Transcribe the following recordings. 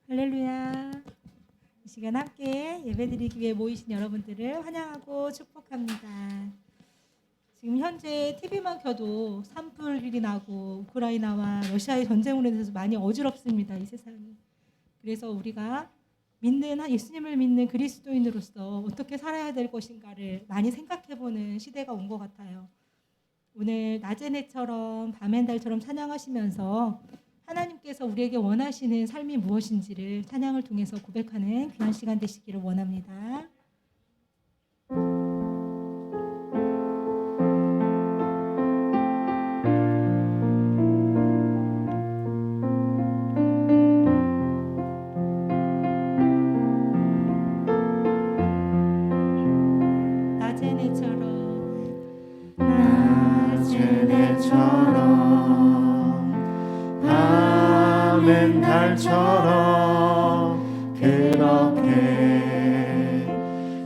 할렐루야. 이 시간 함께 예배드리기 위해 모이신 여러분들을 환영하고 축복합니다. 지금 현재 TV만 켜도 산불이 나고 우크라이나와 러시아의 전쟁으로 인해서 많이 어지럽습니다. 이 세상이. 그래서 우리가 예수님을 믿는 그리스도인으로서 어떻게 살아야 될 것인가를 많이 생각해보는 시대가 온 것 같아요. 오늘 낮의 해처럼 밤의 달처럼 찬양하시면서 하나님께서 우리에게 원하시는 삶이 무엇인지를 찬양을 통해서 고백하는 귀한 시간 되시기를 원합니다. 낮의 해처럼 밤엔 달처럼 그렇게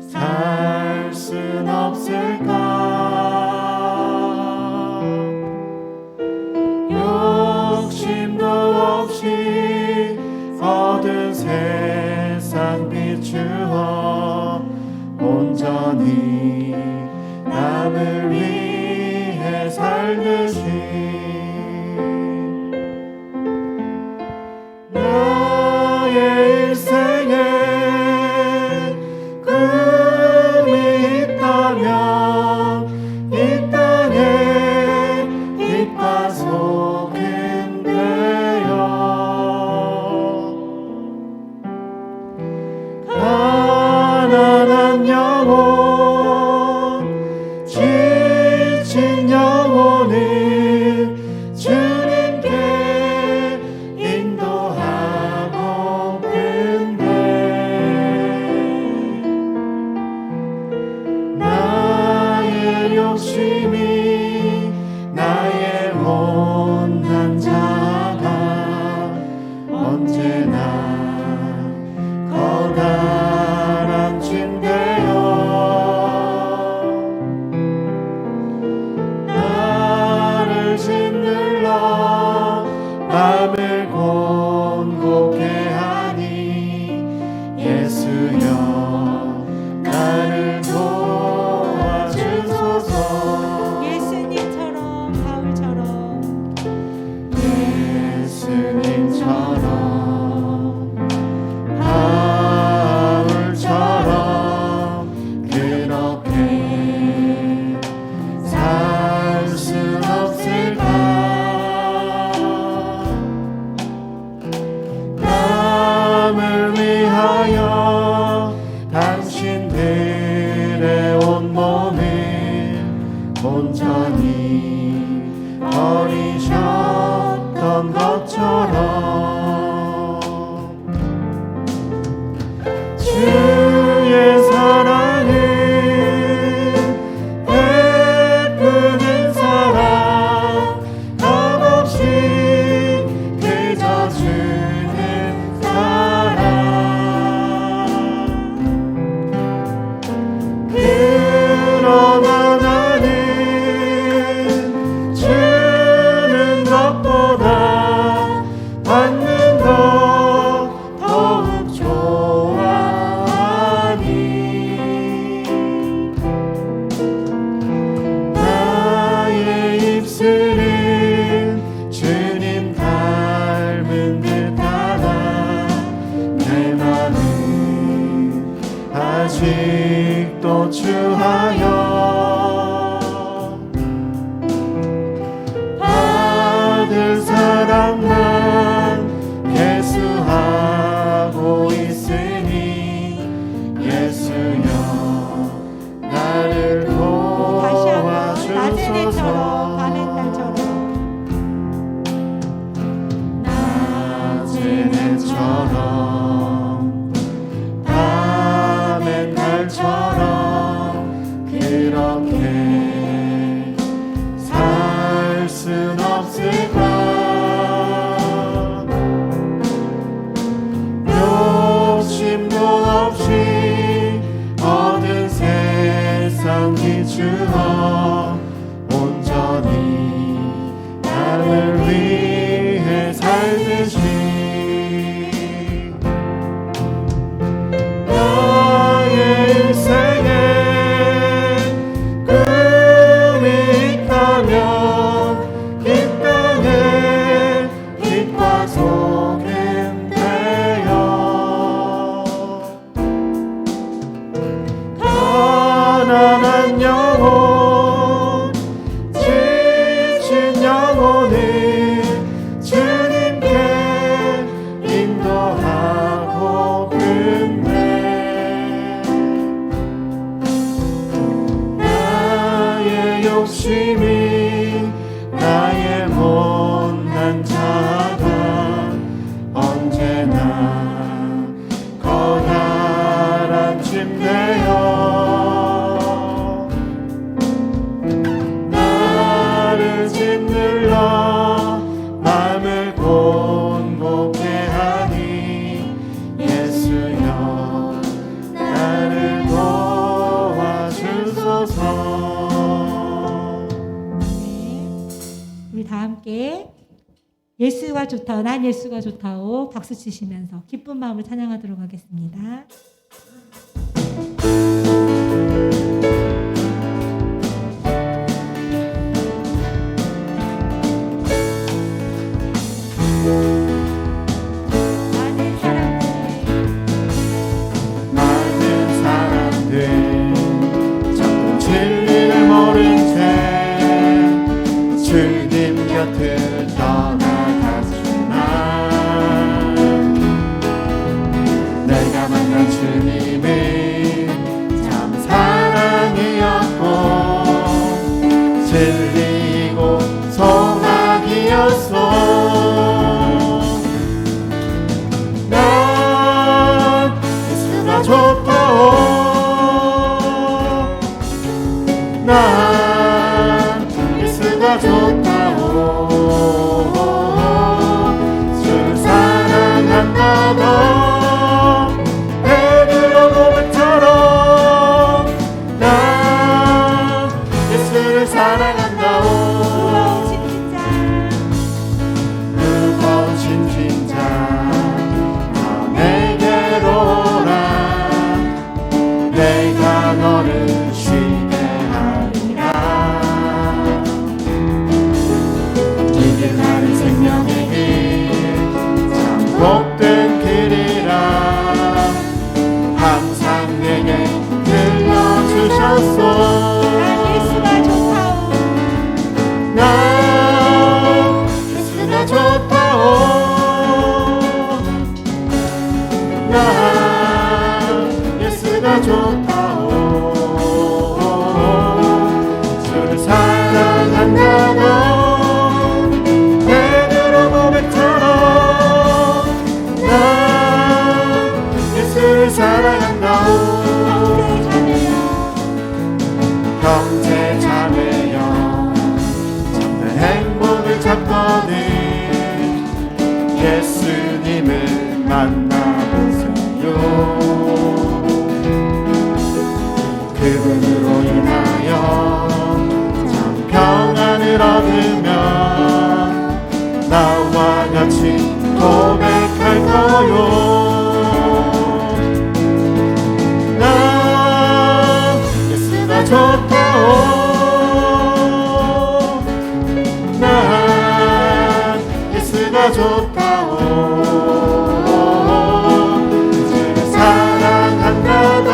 살 순 없을까? 욕심도 없이 얻은 세상 비추어 온전히 남을 위해 살듯이 나의 일생에 꿈이 있다면 이 땅에 빛과 소금 되어 가난한 영혼 지친 영혼을 주님께 인도하고픈데 나의 욕심이 나의 못난 자가 언제나 커다란 짐되어 나를 짓눌러 맘을 곤곡해 하니 예수여 나를 도와주소서. 예수님처럼 바울처럼 예수님처럼 바울처럼 그렇게 살 순 없을까? 남을 위하여 당신들의 온몸을 온전히 버리셨던 것처럼 주의 사랑은 베푸는 사랑 완주하여 받을 사랑만 계수하고 있으니 예수여 나를 다시 한번 낮은 해처럼 도와주소서. 밤의 달처럼 낮은 해처럼 밤의 달처럼 그렇게 살 순 없을까. 욕심도 없이 얻은 세상 기주어 온전히 나를 위해 살듯이 나의 인생에 꿈이 있다면 이 땅에 빛과 소금되어 가난한 영혼 지친 영혼을 주님께 인도하고 끝내 나의 욕심이 나의 못난 자가 언제나 커다란 짐되어 나를 짓눌러 마음을 곤곡해 하니 예수여 나를 도와주소서. 네. 우리 다 함께 예수가 좋다오 난 예수가 좋다오 박수 치시면서 기쁜 마음을 찬양하도록 하겠습니다. 많은 사람들 자꾸 진리를 모른 채 주님 곁을 떠나갔지만 내가 만난 주님은 참 사랑이었고 진리이고 소망이었어. 난 예수가 좋다오. 난 예수가 좋다오. 주를 사랑한다고 베드로 고백처럼 난 예수를 사랑한다오. 무거우신 짐자 다 내게로 오라. 내가 너를 쉬게 하리라. 이 길 나는 생명의 길 참 복된 길이라 항상 내게 들려주셨소. 난 예수가 좋다오. 난 예수가 좋다오. 주를 사랑한다고 베드로 고백처럼 난 예수를 사랑한다오. 형제 자매여 참된 행복을 찾거든 예수님을 만나보세요. 그분으로 인하여 참 평안을 얻으며 나와 같이 고백할 거요. 난 예수가 좋다오. 난 예수가 좋다오. 주를 사랑한다고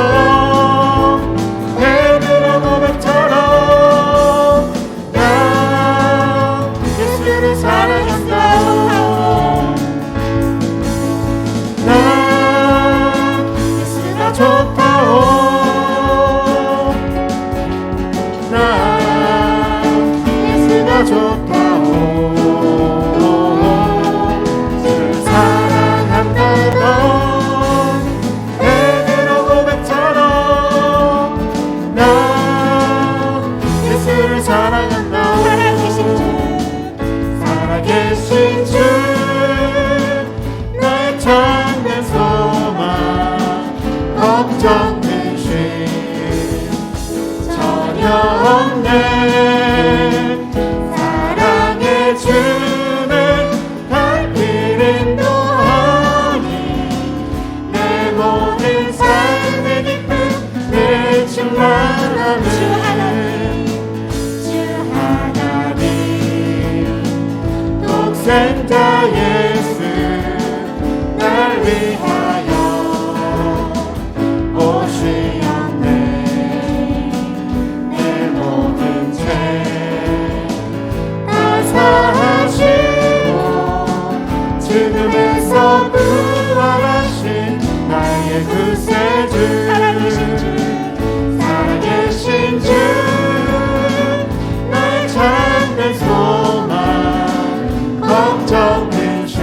좋다오 주를 사랑한다던 베드로 고백처럼 나 예수를 사랑한다 살아계신 주 살아계신 주 나의 참된 소망 걱정 근심 전혀 없네 사랑의 주는 발길은 또하니 내 모든 삶의 기쁨 늘 충만하네 주 하나님 독생자 예수 날 위하여 오시었네 내 모든 죄 다 사하시고 죽음에서 부활하신 나의 구세주 살아계신 주 살아계신 주 나의 참된 소망 걱정 근심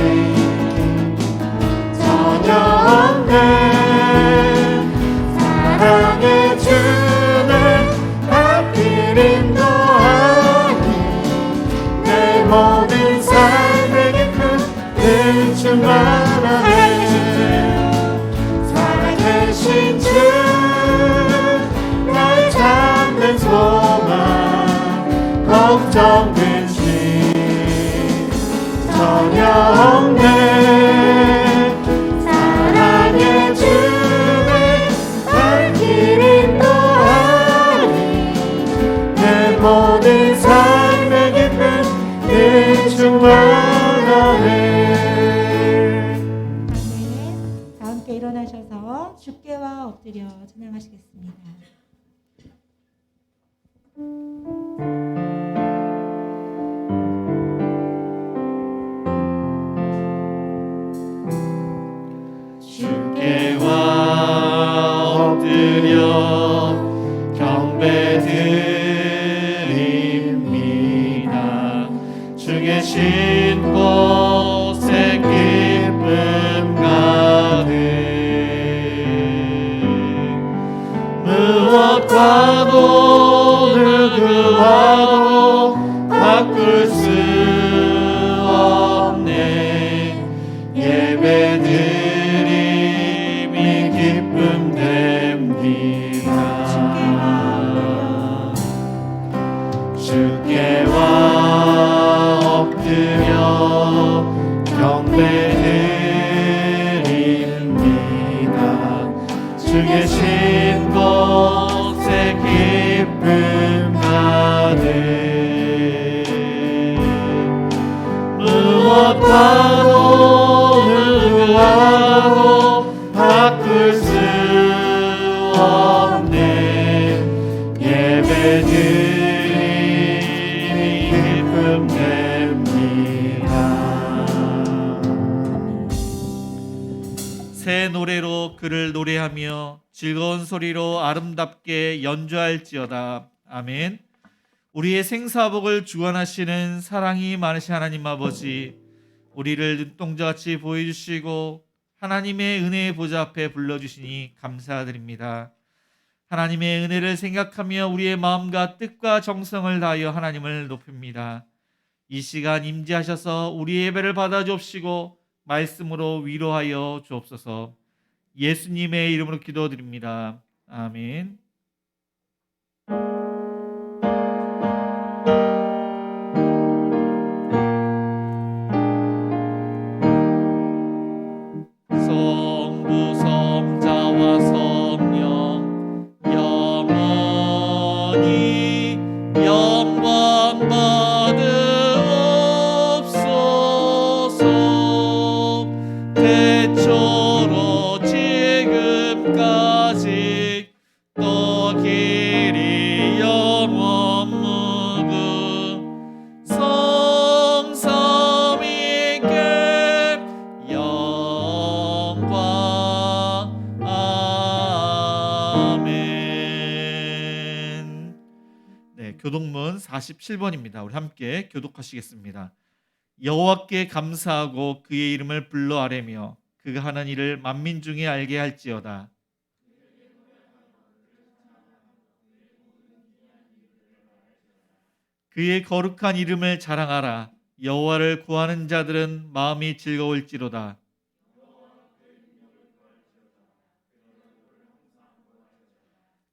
전혀 없네 사랑의 주는 발길 인도하니 내 모든 삶의 기쁨 늘 충만하네 살아계신 주 나의 참된 소망 걱정 근심 전혀 없네 사랑의 주는 발길 인도하니 내 모든 삶의 기쁨 늘 충만하네 다 함께 일어나셔서 주께와 엎드려 찬양하시겠습니다. 주께와 엎드려 경배드립니다 주 계신 곳에 기쁨 가득 무엇과도 누구와도 바꿀 수 없네 예배드림이 기쁨 됩니다 주께와 엎드려 경배드립니다 주 계신 곳에 기쁨 가득 무엇과도 누구와도 바꿀 수 없네 예배드림이 기쁨 됩니다 새 노래로 그를 노래하며 즐거운 소리로 아름답게 연주할지어다. 아멘. 우리의 생사복을 주관하시는 사랑이 많으신 하나님 아버지, 우리를 눈동자같이 보여주시고 하나님의 은혜의 보좌 앞에 불러주시니 감사드립니다. 하나님의 은혜를 생각하며 우리의 마음과 뜻과 정성을 다하여 하나님을 높입니다. 이 시간 임재하셔서 우리의 예배를 받아 주옵시고 말씀으로 위로하여 주옵소서. 예수님의 이름으로 기도드립니다. 아멘. 성부 성자와 성령 영원히 영광 받으옵소서. 태초로 지금까지 또 길이 영원 무궁 성삼위께 영광. 아멘. 네, 교동문 4 47번입니다. 우리 함께 교독하시겠습니다. 여호와께 감사하고 그의 이름을 불러 아뢰며 그가 하는 일을 만민 중에 알게 할지어다. 그의 거룩한 이름을 자랑하라. 여호와를 구하는 자들은 마음이 즐거울지로다.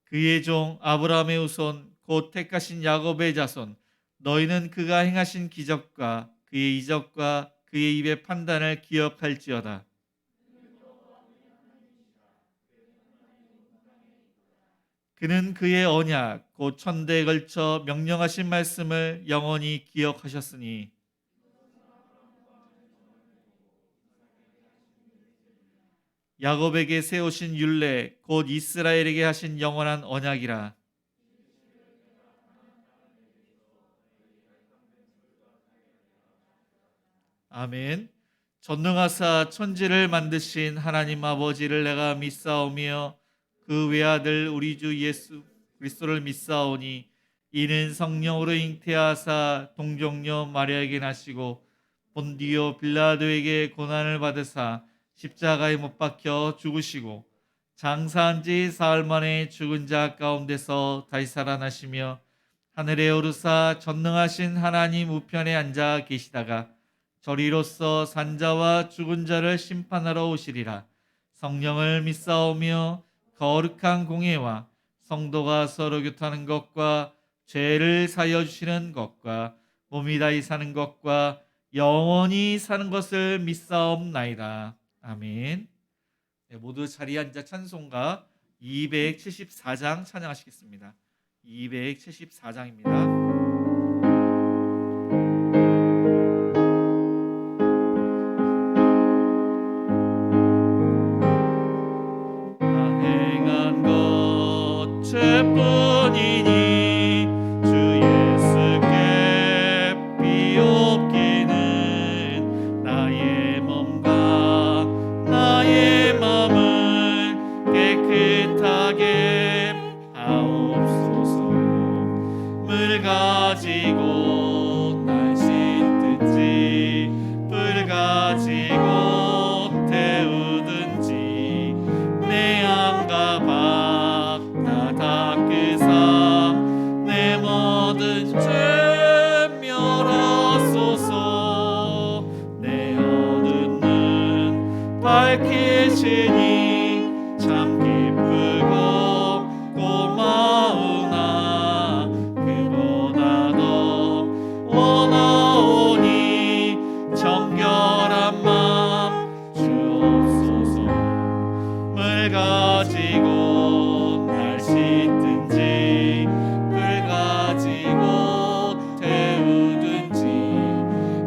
그의 종 아브라함의 후손 곧 택하신 야곱의 자손 너희는 그가 행하신 기적과 그의 이적과 그의 입의 판단을 기억할지어다. 그는 그의 언약 곧 천대에 걸쳐 명령하신 말씀을 영원히 기억하셨으니 야곱에게 세우신 율례 곧 이스라엘에게 하신 영원한 언약이라. 아멘. 전능하사 천지를 만드신 하나님 아버지를 내가 믿사오며 그 외아들 우리 주 예수 그리스도를 믿사오니 이는 성령으로 잉태하사 동정녀 마리아에게 나시고 본디오 빌라도에게 고난을 받으사 십자가에 못 박혀 죽으시고 장사한 지 사흘 만에 죽은 자 가운데서 다시 살아나시며 하늘에 오르사 전능하신 하나님 우편에 앉아 계시다가 저리로서 산자와 죽은 자를 심판하러 오시리라. 성령을 믿사오며 거룩한 공예와 성도가 서로 교통하는 것과 죄를 사여 주시는 것과 몸이 다시 사는 것과 영원히 사는 것을 믿사옵나이다. 아멘. 네, 모두 자리에 앉아 찬송가 274장 찬양하시겠습니다. 274장입니다. 뿐이니 주 예수께 비옵기는 나의 몸과 나의 마음을 깨끗하게 하옵소서. 물 가지고 날 씻든지 불 가지고 태우든지 내 안과 바 내 모든 죄 멸하소서. 내 어두운 눈 밝히시니 참 기쁘고 고마우나 그보다 더 원하오니 정결한 마음 주옵소서. 물 가지고 날 씻든지 불 가지고 태우든지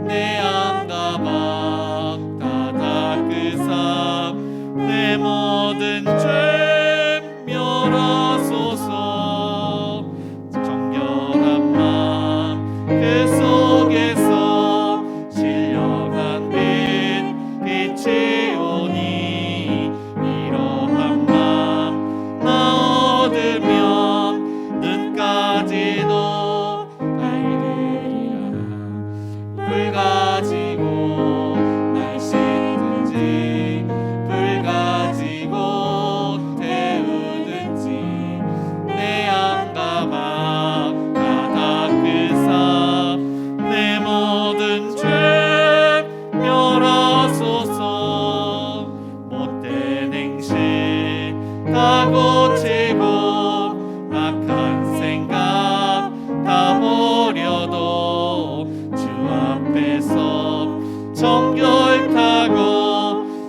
내 안과 밖 다 닦으사 내 모든 죄 멸하소서. 정결한 마음 그 속에서 신령한 빛이 오니 이러한 마음 나 얻으면 눈까지도 밝으리라. 불 가지고 날 씻든지 불 가지고 태우든지 내 안과 밖 다 닦으사 내 모든 죄 멸하소서. 못된 행실 다 고치고 악한 생각 다 버려도 주 앞에서 정결하고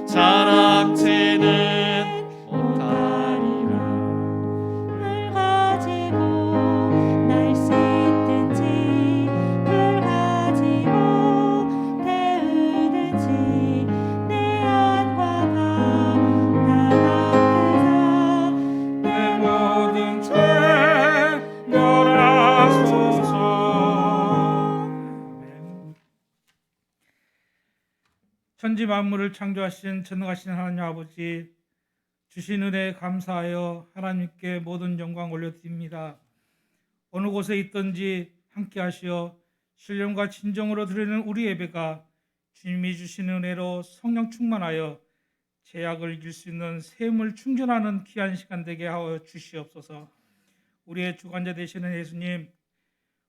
자랑치는 못하리라. 물 가지고 날 씻든지 불 가지고 태우든지 내 안과 밖다 닦으사 내 모든 죄 멸하소서. 천지 만물을 창조하신 전능하신 하나님 아버지, 주신 은혜에 감사하여 하나님께 모든 영광 올려드립니다. 어느 곳에 있든지 함께하시어 신령과 진정으로 드리는 우리 예배가 주님이 주시는 은혜로 성령 충만하여 죄악을 이길 수 있는 샘을 충전하는 귀한 시간 되게 하여 주시옵소서. 우리의 주관자 되시는 예수님,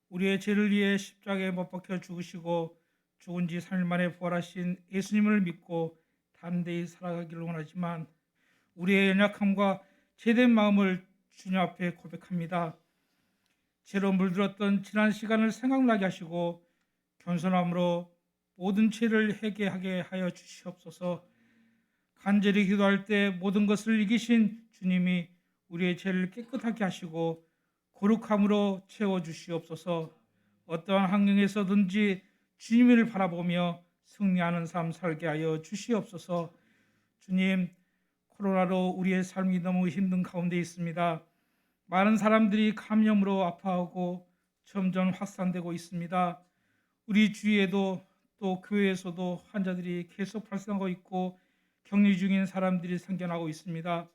우리의 죄를 위해 십자가에 못 박혀 죽으시고 죽은 지 3일 만에 부활하신 예수님을 믿고 담대히 살아가기를 원하지만 우리의 연약함과 죄된 마음을 주님 앞에 고백합니다. 죄로 물들었던 지난 시간을 생각나게 하시고 겸손함으로 모든 죄를 회개하게 하여 주시옵소서. 간절히 기도할 때 모든 것을 이기신 주님이 우리의 죄를 깨끗하게 하시고 거룩함으로 채워주시옵소서. 어떠한 환경에서든지 주님을 바라보며 승리하는 삶 살게 하여 주시옵소서. 주님, 코로나로 우리의 삶이 너무 힘든 가운데 있습니다. 많은 사람들이 감염으로 아파하고 점점 확산되고 있습니다. 우리 주위에도 또 교회에서도 환자들이 계속 발생하고 있고 격리 중인 사람들이 생겨나고 있습니다.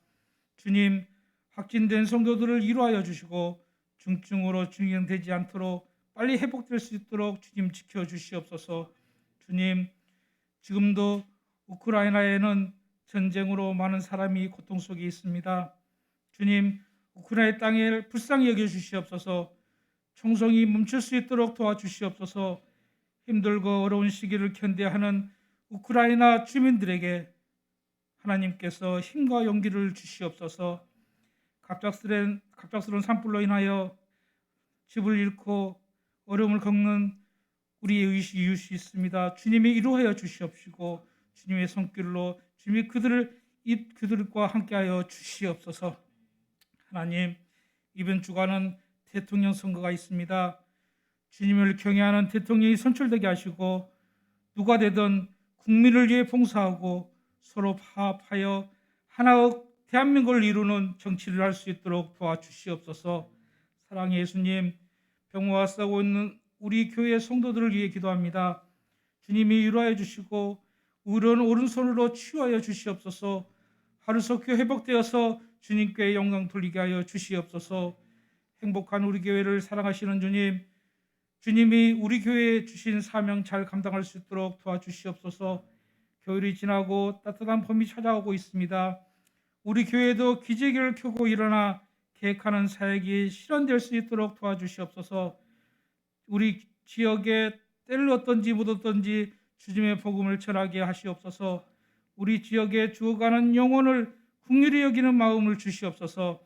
주님, 확진된 성도들을 위로하여 주시고 중증으로 진행되지 않도록 빨리 회복될 수 있도록 주님 지켜주시옵소서. 주님, 지금도 우크라이나에는 전쟁으로 많은 사람이 고통 속에 있습니다. 주님, 우크라이나 땅을 불쌍히 여겨주시옵소서. 총성이 멈출 수 있도록 도와주시옵소서. 힘들고 어려운 시기를 견뎌하는 우크라이나 주민들에게 하나님께서 힘과 용기를 주시옵소서. 갑작스러운 산불로 인하여 집을 잃고 어려움을 겪는 우리의 이웃이 있습니다. 주님이 위로하여 주시옵시고 주님의 손길로 주님이 그들과 함께하여 주시옵소서. 하나님, 이번 주간은 대통령 선거가 있습니다. 주님을 경외하는 대통령이 선출되게 하시고 누가 되든 국민을 위해 봉사하고 서로 화합하여 하나의 대한민국을 이루는 정치를 할 수 있도록 도와주시옵소서. 사랑의 예수님, 병화와 싸우고 있는 우리 교회 성도들을 위해 기도합니다. 주님이 위로하여 주시고 우리는 오른손으로 치유하여 주시옵소서. 하루속히 회복되어서 주님께 영광 돌리게 하여 주시옵소서. 행복한 우리 교회를 사랑하시는 주님, 주님이 우리 교회에 주신 사명 잘 감당할 수 있도록 도와주시옵소서. 겨울이 지나고 따뜻한 봄이 찾아오고 있습니다. 우리 교회도 기지개를 켜고 일어나 계획하는 사역이 실현될 수 있도록 도와주시옵소서. 우리 지역에 때를 얻든지 못 얻든지 주님의 복음을 전하게 하시옵소서. 우리 지역에 죽어가는 영혼을 긍휼히 여기는 마음을 주시옵소서.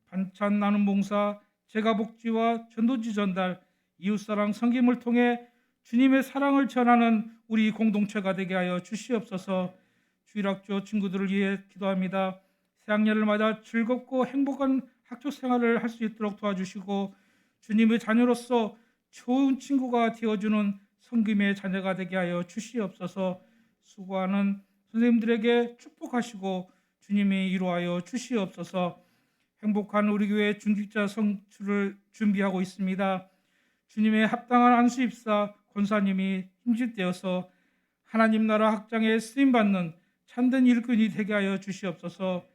반찬 나눔 봉사, 재가복지와 전도지 전달, 이웃사랑 섬김을 통해 주님의 사랑을 전하는 우리 공동체가 되게 하여 주시옵소서. 주일학교 친구들을 위해 기도합니다. 새학년을 맞아 즐겁고 행복한 학교 생활을 할 수 있도록 도와주시고 주님의 자녀로서 좋은 친구가 되어주는 성김의 자녀가 되게 하여 주시옵소서. 수고하는 선생님들에게 축복하시고 주님이 위로하여 주시옵소서. 행복한 우리 교회 중직자 성출을 준비하고 있습니다. 주님의 합당한 안수입사 권사님이 힘질되어서 하나님 나라 확장에 쓰임받는 참된 일꾼이 되게 하여 주시옵소서.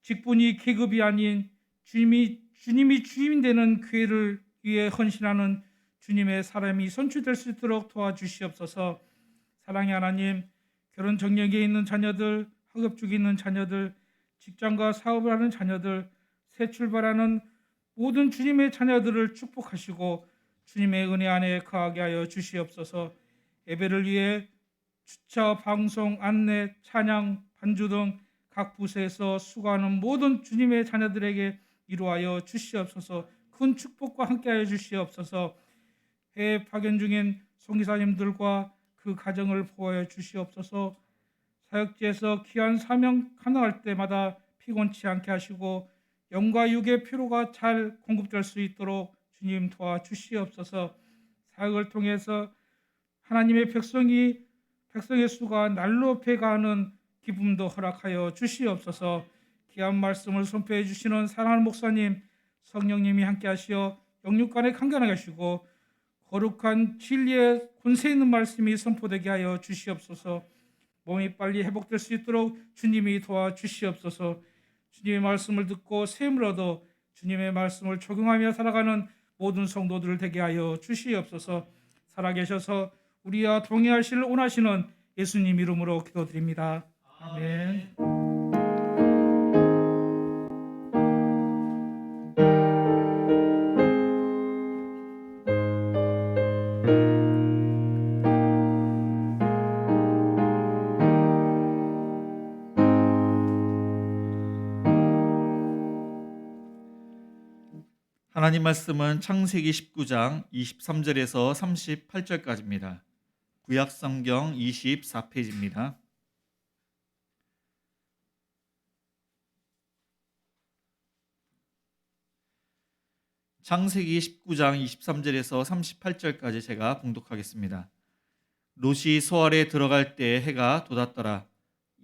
직분이 계급이 아닌 주님이 주인 되는 교회를 위해 헌신하는 주님의 사람이 선출될 수 있도록 도와주시옵소서. 사랑의 하나님, 결혼 정력에 있는 자녀들, 학업 중에 있는 자녀들, 직장과 사업을 하는 자녀들, 새 출발하는 모든 주님의 자녀들을 축복하시고 주님의 은혜 안에 거하게 하여 주시옵소서. 예배를 위해 주차, 방송, 안내, 찬양, 반주 등 각 부서에서 수고하는 모든 주님의 자녀들에게 이루하여 주시옵소서. 큰 축복과 함께하여 주시옵소서. 해외 파견 중인 송기사님들과 그 가정을 보호하여 주시옵소서. 사역지에서 귀한 사명 감당할 때마다 피곤치 않게 하시고 영과 육의 피로가 잘 공급될 수 있도록 주님 도와주시옵소서. 사역을 통해서 하나님의 백성의 수가 날로 배가하는 기쁨도 허락하여 주시옵소서. 귀한 말씀을 선포해 주시는 사랑하는 목사님, 성령님이 함께 하시어 영육간에 강건하게 하시고 거룩한 진리의 권세 있는 말씀이 선포되게 하여 주시옵소서. 몸이 빨리 회복될 수 있도록 주님이 도와주시옵소서. 주님의 말씀을 듣고 샘을 얻어 주님의 말씀을 적용하며 살아가는 모든 성도들을 되게 하여 주시옵소서. 살아계셔서 우리와 동행하시를 원하시는 예수님 이름으로 기도드립니다. 아멘. 하나님 말씀은 창세기 19장 23절에서 38절까지입니다. 구약 성경 24페이지입니다. 창세기 19장 23절에서 38절까지 제가 봉독하겠습니다. 롯이 소알에 들어갈 때 해가 돋았더라.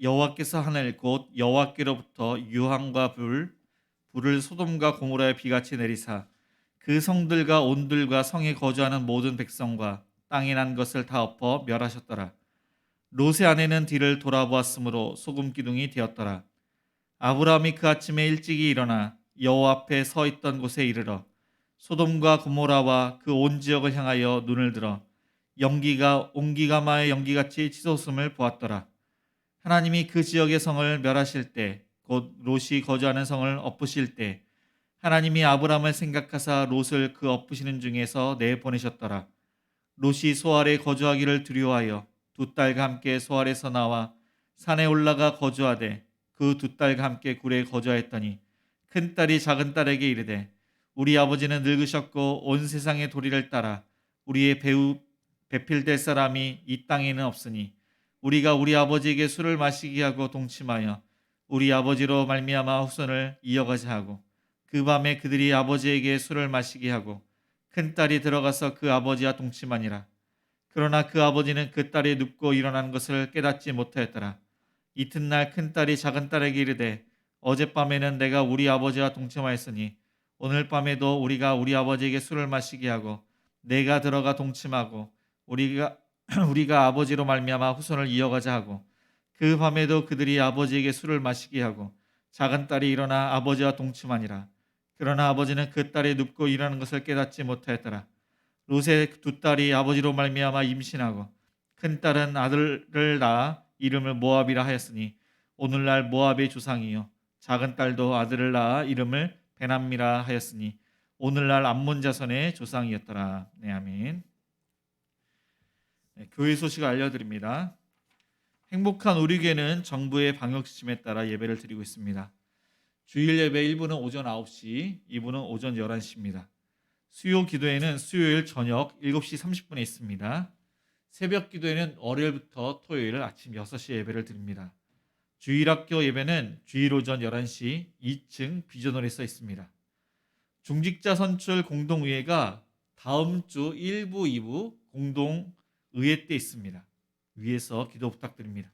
여호와께서 하늘 곧 여호와께로부터 유황과 불을 소돔과 고모라에 비같이 내리사 그 성들과 온들과 성에 거주하는 모든 백성과 땅에 난 것을 다 엎어 멸하셨더라. 롯의 아내는 뒤를 돌아보았으므로 소금 기둥이 되었더라. 아브라함이 그 아침에 일찍이 일어나 여호와 앞에 서 있던 곳에 이르러 소돔과 고모라와 그 온 지역을 향하여 눈을 들어 연기가 온기가마의 연기같이 치솟음을 보았더라. 하나님이 그 지역의 성을 멸하실 때 곧 롯이 거주하는 성을 엎으실 때 하나님이 아브라함을 생각하사 롯을 그 엎으시는 중에서 내보내셨더라. 롯이 소알에 거주하기를 두려워하여 두 딸과 함께 소알에서 나와 산에 올라가 거주하되 그 두 딸과 함께 굴에 거주하였더니 큰 딸이 작은 딸에게 이르되 우리 아버지는 늙으셨고 온 세상의 도리를 따라 우리의 배필될 사람이 이 땅에는 없으니 우리가 우리 아버지에게 술을 마시게 하고 동침하여 우리 아버지로 말미암아 후손을 이어가자 하고 그 밤에 그들이 아버지에게 술을 마시게 하고 큰 딸이 들어가서 그 아버지와 동침하니라. 그러나 그 아버지는 그 딸이 눕고 일어난 것을 깨닫지 못하였더라. 이튿날 큰 딸이 작은 딸에게 이르되 어젯밤에는 내가 우리 아버지와 동침하였으니 오늘 밤에도 우리가 우리 아버지에게 술을 마시게 하고 내가 들어가 동침하고 우리가 아버지로 말미암아 후손을 이어가자 하고 그 밤에도 그들이 아버지에게 술을 마시게 하고 작은 딸이 일어나 아버지와 동침하니라. 그러나 아버지는 그 딸이 눕고 일어나는 것을 깨닫지 못하였더라. 롯의 두 딸이 아버지로 말미암아 임신하고 큰 딸은 아들을 낳아 이름을 모압이라 하였으니 오늘날 모압의 조상이요 작은 딸도 아들을 낳아 이름을 베남미라 하였으니 오늘날 암몬 자손의 조상이었더라. 네, 아멘. 네, 교회 소식을 알려드립니다. 행복한 우리 교회는 정부의 방역 지침에 따라 예배를 드리고 있습니다. 주일 예배 1부는 오전 9시, 2부는 오전 11시입니다. 수요 기도회는 수요일 저녁 7시 30분에 있습니다. 새벽 기도회는 월요일부터 토요일 아침 6시에 예배를 드립니다. 주일학교 예배는 주일 오전 11시 2층 비전홀에 써 있습니다. 중직자 선출 공동의회가 다음 주 1부, 2부 공동의회 때 있습니다. 위에서 기도 부탁드립니다.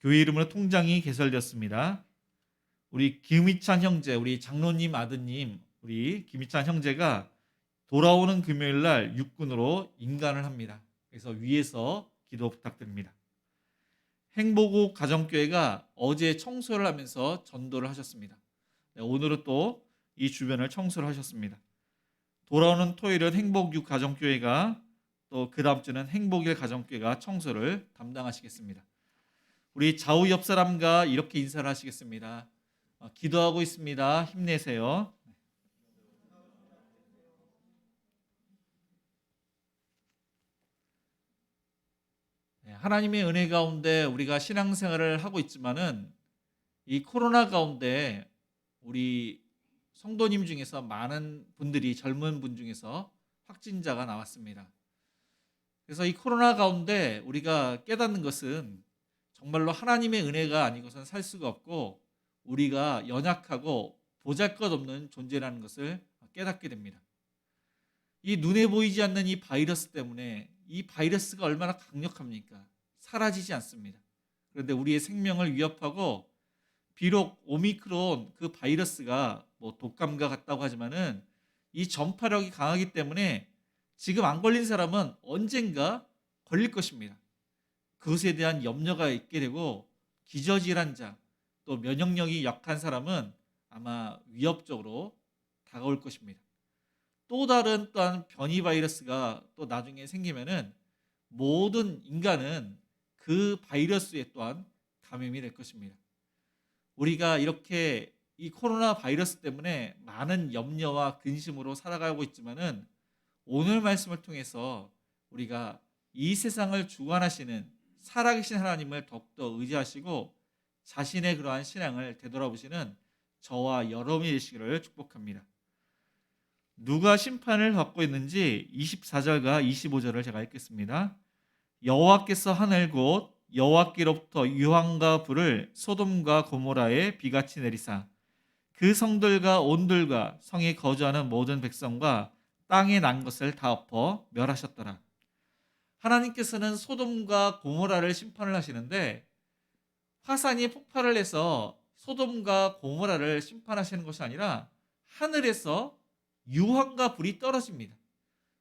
교회 이름으로 통장이 개설되었습니다. 우리 김희찬 형제, 우리 장로님 아드님, 우리 김희찬 형제가 돌아오는 금요일 날 육군으로 임관을 합니다. 그래서 위에서 기도 부탁드립니다. 행복호 가정교회가 어제 청소를 하면서 전도를 하셨습니다. 네, 오늘은 또 이 주변을 청소를 하셨습니다. 돌아오는 토요일은 행복6 가정교회가 또 그 다음 주는 행복일 가정교회가 청소를 담당하시겠습니다. 우리 좌우 옆 사람과 이렇게 인사를 하시겠습니다. 기도하고 있습니다. 힘내세요. 하나님의 은혜 가운데 우리가 신앙생활을 하고 있지만은 이 코로나 가운데 우리 성도님 중에서 많은 분들이 젊은 분 중에서 확진자가 나왔습니다. 그래서 이 코로나 가운데 우리가 깨닫는 것은 정말로 하나님의 은혜가 아니고선 살 수가 없고 우리가 연약하고 보잘것없는 존재라는 것을 깨닫게 됩니다. 이 눈에 보이지 않는 이 바이러스 때문에 이 바이러스가 얼마나 강력합니까? 사라지지 않습니다. 그런데 우리의 생명을 위협하고 비록 오미크론 그 바이러스가 뭐 독감과 같다고 하지만은 이 전파력이 강하기 때문에 지금 안 걸린 사람은 언젠가 걸릴 것입니다. 그것에 대한 염려가 있게 되고 기저질환 자, 또 면역력이 약한 사람은 아마 위협적으로 다가올 것입니다. 또 다른 또한 변이 바이러스가 또 나중에 생기면은 모든 인간은 그 바이러스에 또한 감염이 될 것입니다. 우리가 이렇게 이 코로나 바이러스 때문에 많은 염려와 근심으로 살아가고 있지만은 오늘 말씀을 통해서 우리가 이 세상을 주관하시는 살아계신 하나님을 더욱더 의지하시고 자신의 그러한 신앙을 되돌아보시는 저와 여러분이 되시기를 축복합니다. 누가 심판을 받고 있는지 24절과 25절을 제가 읽겠습니다. 여호와께서 하늘 곧 여호와께로부터 유황과 불을 소돔과 고모라에 비같이 내리사 그 성들과 온들과 성에 거주하는 모든 백성과 땅에 난 것을 다 엎어 멸하셨더라. 하나님께서는 소돔과 고모라를 심판을 하시는데 화산이 폭발을 해서 소돔과 고모라를 심판하시는 것이 아니라 하늘에서 유황과 불이 떨어집니다.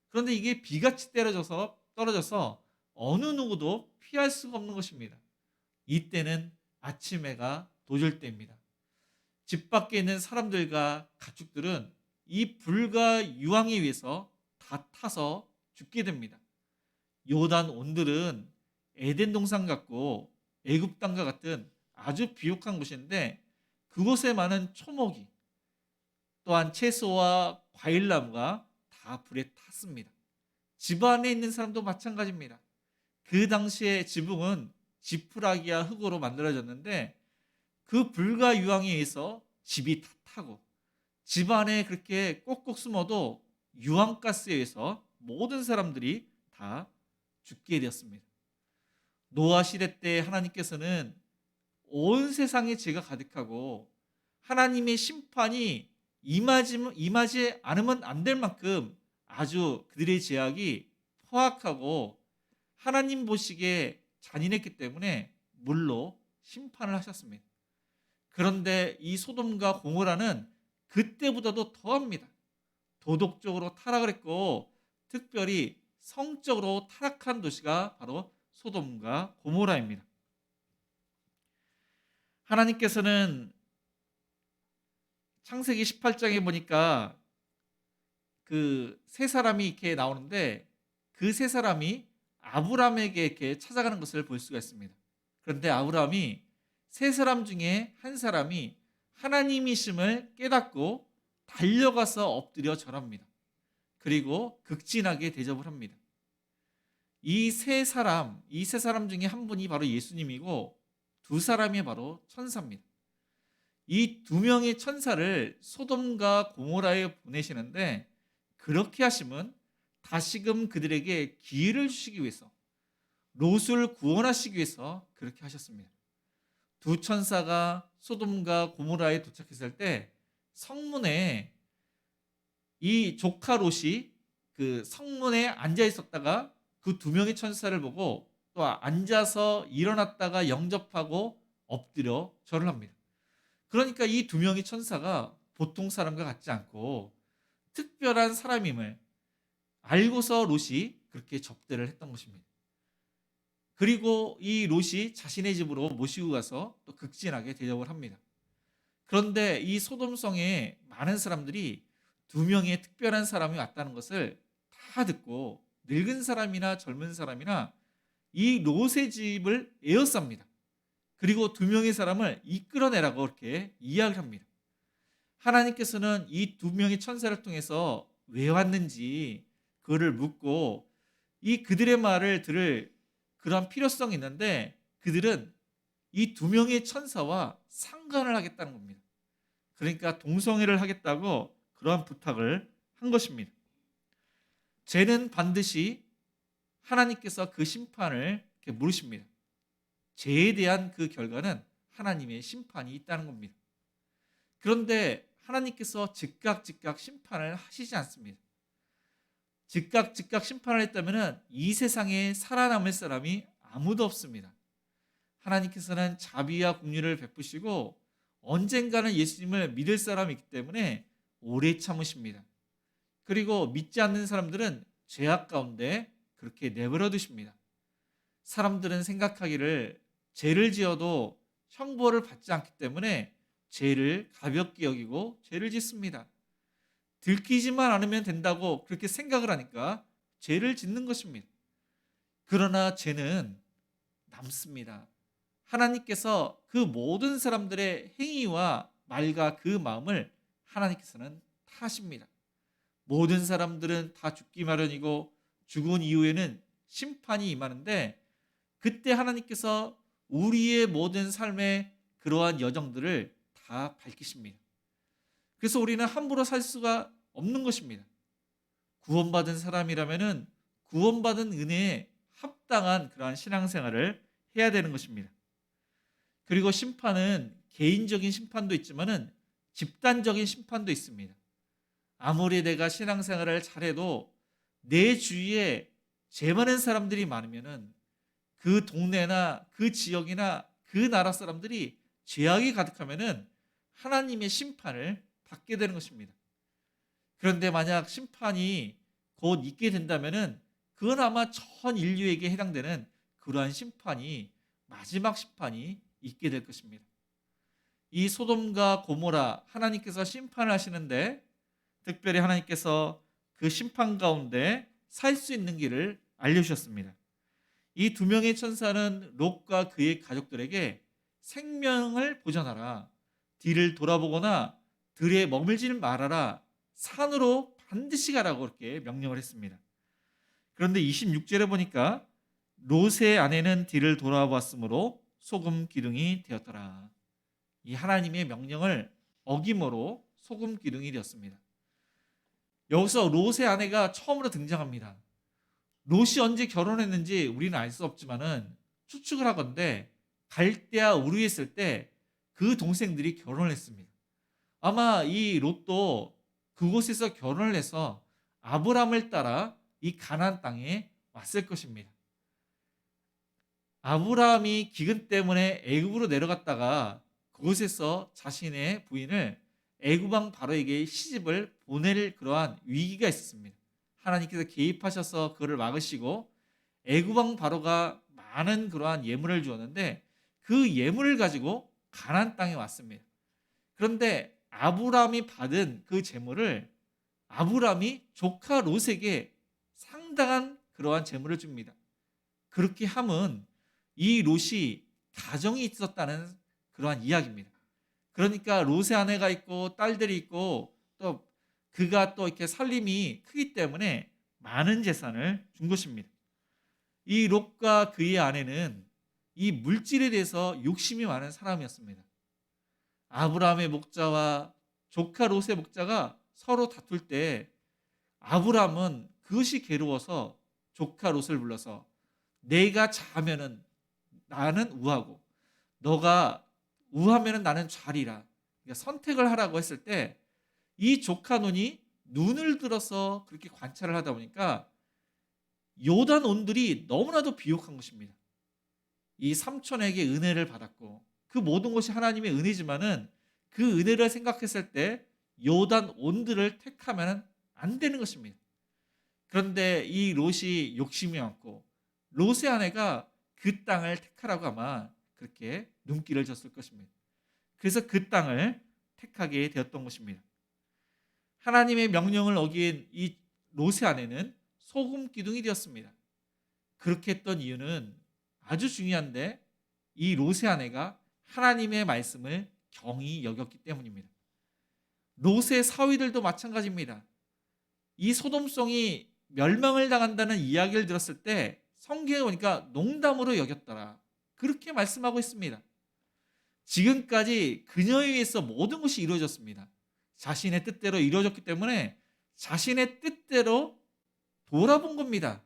그런데 이게 비같이 떨어져서 어느 누구도 피할 수가 없는 것입니다. 이때는 아침 해가 도질 때입니다. 집 밖에 있는 사람들과 가축들은 이 불과 유황에 의해서 다 타서 죽게 됩니다. 요단 온들은 에덴 동산 같고 애굽 땅과 같은 아주 비옥한 곳인데 그곳에 많은 초목이 또한 채소와 과일나무가 다 불에 탔습니다. 집 안에 있는 사람도 마찬가지입니다. 그 당시에 지붕은 지푸라기와 흙으로 만들어졌는데 그 불과 유황에 의해서 집이 다 타고 집 안에 그렇게 꼭꼭 숨어도 유황가스에 의해서 모든 사람들이 다 죽게 되었습니다. 노아 시대 때 하나님께서는 온 세상에 죄가 가득하고 하나님의 심판이 임하지 않으면 안 될 만큼 아주 그들의 죄악이 포악하고 하나님 보시기에 잔인했기 때문에 물로 심판을 하셨습니다. 그런데 이 소돔과 고모라는 그때보다도 더합니다. 도덕적으로 타락을 했고 특별히 성적으로 타락한 도시가 바로 소돔과 고모라입니다. 하나님께서는 창세기 18장에 보니까 그 세 사람이 이렇게 나오는데 그 세 사람이 아브라함에게 이렇게 찾아가는 것을 볼 수가 있습니다. 그런데 아브라함이 세 사람 중에 한 사람이 하나님이심을 깨닫고 달려가서 엎드려 절합니다. 그리고 극진하게 대접을 합니다. 이 세 사람 중에 한 분이 바로 예수님이고 두 사람이 바로 천사입니다. 이 두 명의 천사를 소돔과 고모라에 보내시는데 그렇게 하심은 다시금 그들에게 기회를 주시기 위해서 롯을 구원하시기 위해서 그렇게 하셨습니다. 두 천사가 소돔과 고모라에 도착했을 때 성문에 이 조카 롯이 그 성문에 앉아 있었다가 그 두 명의 천사를 보고 또 앉아서 일어났다가 영접하고 엎드려 절을 합니다. 그러니까 이 두 명의 천사가 보통 사람과 같지 않고 특별한 사람임을 알고서 롯이 그렇게 접대를 했던 것입니다. 그리고 이 롯이 자신의 집으로 모시고 가서 또 극진하게 대접을 합니다. 그런데 이 소돔성에 많은 사람들이 두 명의 특별한 사람이 왔다는 것을 다 듣고 늙은 사람이나 젊은 사람이나 이 롯의 집을 에워쌉니다. 그리고 두 명의 사람을 이끌어내라고 이렇게 이야기를 합니다. 하나님께서는 이 두 명의 천사를 통해서 왜 왔는지 그를 묻고 이 그들의 말을 들을 그런 필요성이 있는데 그들은 이 두 명의 천사와 상관을 하겠다는 겁니다. 그러니까 동성애를 하겠다고 그러한 부탁을 한 것입니다. 죄는 반드시 하나님께서 그 심판을 이렇게 물으십니다. 죄에 대한 그 결과는 하나님의 심판이 있다는 겁니다. 그런데 하나님께서 즉각 심판을 하시지 않습니다. 즉각 심판을 했다면 이 세상에 살아남을 사람이 아무도 없습니다. 하나님께서는 자비와 긍휼을 베푸시고 언젠가는 예수님을 믿을 사람이 있기 때문에 오래 참으십니다. 그리고 믿지 않는 사람들은 죄악 가운데 그렇게 내버려 두십니다. 사람들은 생각하기를 죄를 지어도 형벌을 받지 않기 때문에 죄를 가볍게 여기고 죄를 짓습니다. 들키지만 않으면 된다고 그렇게 생각을 하니까 죄를 짓는 것입니다. 그러나 죄는 남습니다. 하나님께서 그 모든 사람들의 행위와 말과 그 마음을 하나님께서는 다 아십니다. 모든 사람들은 다 죽기 마련이고 죽은 이후에는 심판이 임하는데 그때 하나님께서 우리의 모든 삶의 그러한 여정들을 다 밝히십니다. 그래서 우리는 함부로 살 수가 없는 것입니다. 구원받은 사람이라면은 구원받은 은혜에 합당한 그러한 신앙생활을 해야 되는 것입니다. 그리고 심판은 개인적인 심판도 있지만은 집단적인 심판도 있습니다. 아무리 내가 신앙생활을 잘해도 내 주위에 죄 많은 사람들이 많으면은 그 동네나 그 지역이나 그 나라 사람들이 죄악이 가득하면은 하나님의 심판을 받게 되는 것입니다. 그런데 만약 심판이 곧 있게 된다면은 그건 아마 전 인류에게 해당되는 그러한 심판이 마지막 심판이 있게 될 것입니다. 이 소돔과 고모라 하나님께서 심판을 하시는데 특별히 하나님께서 그 심판 가운데 살 수 있는 길을 알려주셨습니다. 이 두 명의 천사는 롯과 그의 가족들에게 생명을 보전하라, 뒤를 돌아보거나 들에 머물지 말아라, 산으로 반드시 가라고 그렇게 명령을 했습니다. 그런데 26절에 보니까 롯의 아내는 뒤를 돌아보았으므로 소금 기둥이 되었더라. 이 하나님의 명령을 어김으로 소금 기둥이 되었습니다. 여기서 롯의 아내가 처음으로 등장합니다. 롯이 언제 결혼했는지 우리는 알 수 없지만은 추측을 하건대 갈대아 우르에 있을 때 그 동생들이 결혼을 했습니다. 아마 이 롯도 그곳에서 결혼을 해서 아브람을 따라 이 가나안 땅에 왔을 것입니다. 아브라함이 기근 때문에 애굽으로 내려갔다가 그곳에서 자신의 부인을 애굽 왕 바로에게 시집을 보낼 그러한 위기가 있었습니다. 하나님께서 개입하셔서 그를 막으시고 애굽 왕 바로가 많은 그러한 예물을 주었는데 그 예물을 가지고 가나안 땅에 왔습니다. 그런데 아브라함이 받은 그 재물을 아브라함이 조카 롯에게 상당한 그러한 재물을 줍니다. 그렇게 함은 이 롯이 가정이 있었다는 그러한 이야기입니다. 그러니까 롯의 아내가 있고 딸들이 있고 또 그가 또 이렇게 살림이 크기 때문에 많은 재산을 준 것입니다. 이 롯과 그의 아내는 이 물질에 대해서 욕심이 많은 사람이었습니다. 아브라함의 목자와 조카 롯의 목자가 서로 다툴 때 아브라함은 그것이 괴로워서 조카 롯을 불러서 내가 자면은 나는 우하고 너가 우하면은 나는 좌리라. 그러니까 선택을 하라고 했을 때 이 조카 눈이 눈을 들어서 그렇게 관찰을 하다 보니까 요단 온들이 너무나도 비옥한 것입니다. 이 삼촌에게 은혜를 받았고 그 모든 것이 하나님의 은혜지만은 그 은혜를 생각했을 때 요단 온들을 택하면 안 되는 것입니다. 그런데 이 롯이 욕심이 많고 롯의 아내가 그 땅을 택하라고 아마 그렇게 눈길을 줬을 것입니다. 그래서 그 땅을 택하게 되었던 것입니다. 하나님의 명령을 어긴 이 롯의 아내는 소금 기둥이 되었습니다. 그렇게 했던 이유는 아주 중요한데 이 롯의 아내가 하나님의 말씀을 경히 여겼기 때문입니다. 롯의 사위들도 마찬가지입니다. 이 소돔성이 멸망을 당한다는 이야기를 들었을 때 성경에 보니까 농담으로 여겼더라. 그렇게 말씀하고 있습니다. 지금까지 그녀에 의해서 모든 것이 이루어졌습니다. 자신의 뜻대로 이루어졌기 때문에 자신의 뜻대로 돌아본 겁니다.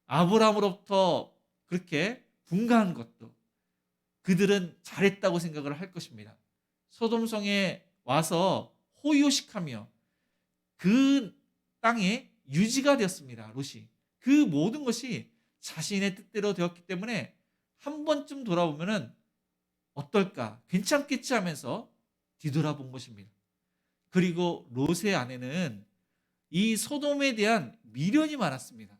아브라함으로부터 그렇게 분가한 것도 그들은 잘했다고 생각을 할 것입니다. 소돔성에 와서 호요식하며 그 땅에 유지가 되었습니다. 롯이. 그 모든 것이 자신의 뜻대로 되었기 때문에 한 번쯤 돌아보면은 어떨까? 괜찮겠지 하면서 뒤돌아본 것입니다. 그리고 롯의 아내는 이 소돔에 대한 미련이 많았습니다.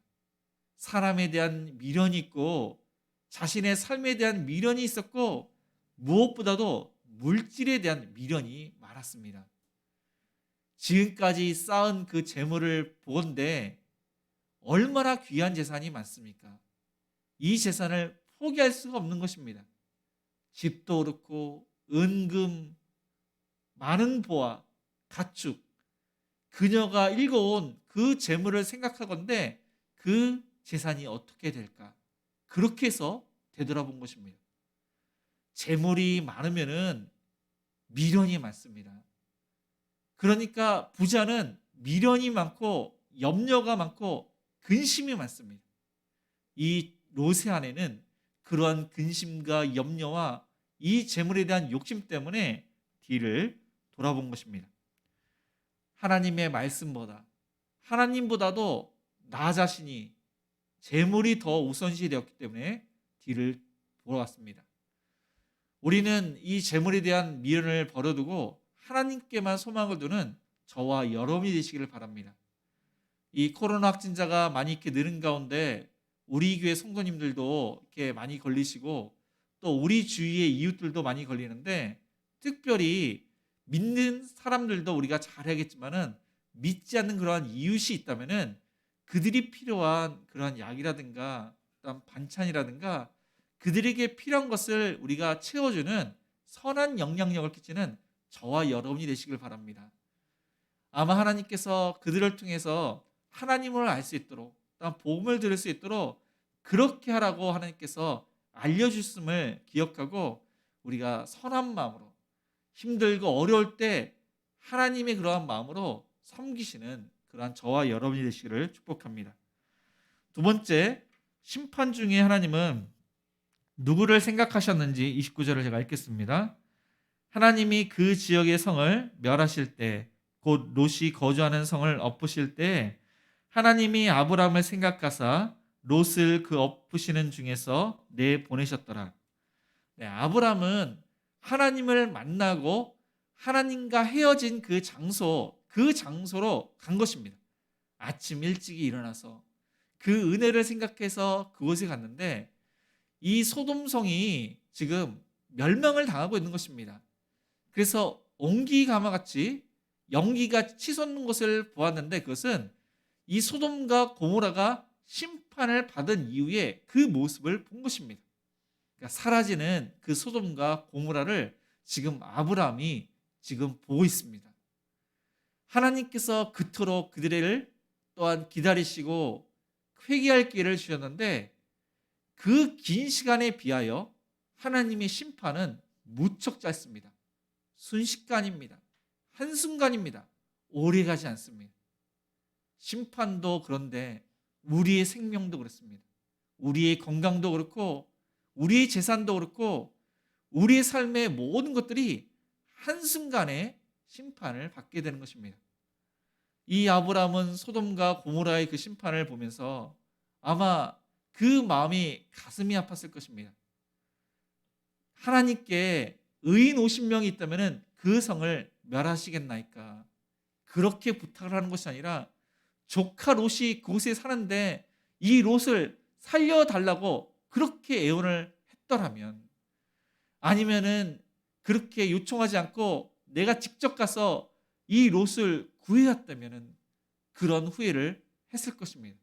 사람에 대한 미련이 있고 자신의 삶에 대한 미련이 있었고 무엇보다도 물질에 대한 미련이 많았습니다. 지금까지 쌓은 그 재물을 보건대 얼마나 귀한 재산이 많습니까? 이 재산을 포기할 수가 없는 것입니다. 집도 그렇고 은금, 많은 보화, 가축, 그녀가 읽어온 그 재물을 생각하건대 그 재산이 어떻게 될까? 그렇게 해서 되돌아본 것입니다. 재물이 많으면은 미련이 많습니다. 그러니까 부자는 미련이 많고 염려가 많고 근심이 많습니다. 이 롯의 아내는 그러한 근심과 염려와 이 재물에 대한 욕심 때문에 뒤를 돌아본 것입니다. 하나님의 말씀보다, 하나님보다도 나 자신이 재물이 더 우선시 되었기 때문에 뒤를 돌아왔습니다. 우리는 이 재물에 대한 미련을 버려두고 하나님께만 소망을 두는 저와 여러분이 되시기를 바랍니다. 이 코로나 확진자가 많이 이렇게 늘은 가운데 우리 교회 성도님들도 이렇게 많이 걸리시고 또 우리 주위의 이웃들도 많이 걸리는데, 특별히 믿는 사람들도 우리가 잘해야겠지만은 믿지 않는 그러한 이웃이 있다면은 그들이 필요한 그러한 약이라든가 어떤 반찬이라든가 그들에게 필요한 것을 우리가 채워주는 선한 영향력을 끼치는 저와 여러분이 되시길 바랍니다. 아마 하나님께서 그들을 통해서 하나님을 알 수 있도록, 또한 복음을 들을 수 있도록 그렇게 하라고 하나님께서 알려주셨음을 기억하고 우리가 선한 마음으로 힘들고 어려울 때 하나님의 그러한 마음으로 섬기시는 그러한 저와 여러분이 되시기를 축복합니다. 두 번째, 심판 중에 하나님은 누구를 생각하셨는지 29절을 제가 읽겠습니다. 하나님이 그 지역의 성을 멸하실 때, 곧 롯이 거주하는 성을 엎으실 때 하나님이 아브라함을 생각하사 롯을 그 엎으시는 중에서 내보내셨더라. 네, 아브라함은 하나님을 만나고 하나님과 헤어진 그 장소로 간 것입니다. 아침 일찍이 일어나서 그 은혜를 생각해서 그곳에 갔는데 이 소돔성이 지금 멸망을 당하고 있는 것입니다. 그래서 옹기가마같이 연기가 치솟는 것을 보았는데, 그것은 이 소돔과 고모라가 심판을 받은 이후에 그 모습을 본 것입니다. 그러니까 사라지는 그 소돔과 고모라를 지금 아브라함이 지금 보고 있습니다. 하나님께서 그토록 그들을 또한 기다리시고 회개할 기회를 주셨는데 그 긴 시간에 비하여 하나님의 심판은 무척 짧습니다. 순식간입니다. 한순간입니다. 오래 가지 않습니다. 심판도 그런데 우리의 생명도 그렇습니다. 우리의 건강도 그렇고 우리의 재산도 그렇고 우리의 삶의 모든 것들이 한순간에 심판을 받게 되는 것입니다. 이 아브라함은 소돔과 고모라의 그 심판을 보면서 아마 그 마음이 가슴이 아팠을 것입니다. 하나님께 의인 50명이 있다면 그 성을 멸하시겠나이까? 그렇게 부탁을 하는 것이 아니라 조카 롯이 그곳에 사는데 이 롯을 살려달라고 그렇게 애원을 했더라면, 아니면은 그렇게 요청하지 않고 내가 직접 가서 이 롯을 구해왔다면 그런 후회를 했을 것입니다.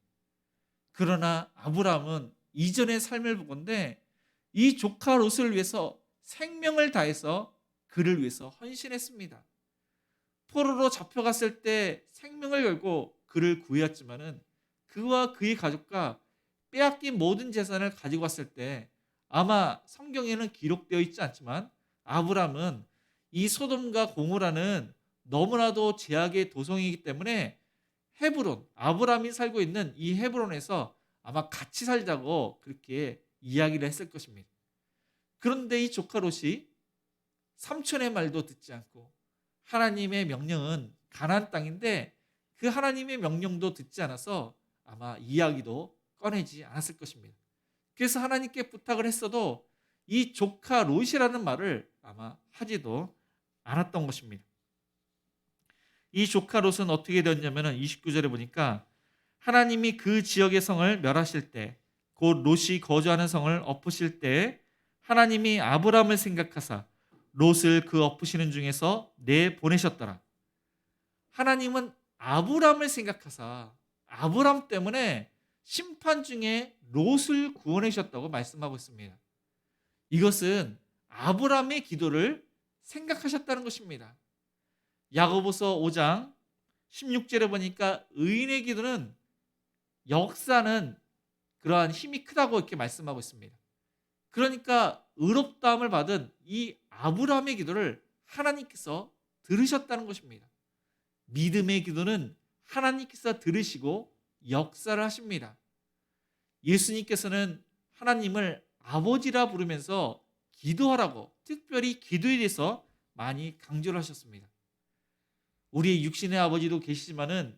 그러나 아브라함은 이전의 삶을 보건대 이 조카 롯을 위해서 생명을 다해서 그를 위해서 헌신했습니다. 포로로 잡혀갔을 때 생명을 걸고 그를 구해왔지만은 그와 그의 가족과 빼앗긴 모든 재산을 가지고 왔을 때 아마 성경에는 기록되어 있지 않지만 아브라함은 이 소돔과 고모라는 너무나도 제약의 도성이기 때문에 헤브론, 아브라함이 살고 있는 이 헤브론에서 아마 같이 살자고 그렇게 이야기를 했을 것입니다. 그런데 이 조카 롯이 삼촌의 말도 듣지 않고, 하나님의 명령은 가나안 땅인데 그 하나님의 명령도 듣지 않아서 아마 이야기도 꺼내지 않았을 것입니다. 그래서 하나님께 부탁을 했어도 이 조카 롯이라는 말을 아마 하지도 않았던 것입니다. 이 조카 롯은 어떻게 되었냐면 29절에 보니까 하나님이 그 지역의 성을 멸하실 때, 곧 롯이 거주하는 성을 엎으실 때 하나님이 아브라함을 생각하사 롯을 그 엎으시는 중에서 내보내셨더라. 하나님은 아브람을 생각하사 아브람 때문에 심판 중에 롯을 구원해 주셨다고 말씀하고 있습니다. 이것은 아브람의 기도를 생각하셨다는 것입니다. 야고보서 5장 16절에 보니까 의인의 기도는 역사는 그러한 힘이 크다고 이렇게 말씀하고 있습니다. 그러니까 의롭다함을 받은 이 아브라함의 기도를 하나님께서 들으셨다는 것입니다. 믿음의 기도는 하나님께서 들으시고 역사를 하십니다. 예수님께서는 하나님을 아버지라 부르면서 기도하라고 특별히 기도에 대해서 많이 강조를 하셨습니다. 우리의 육신의 아버지도 계시지만은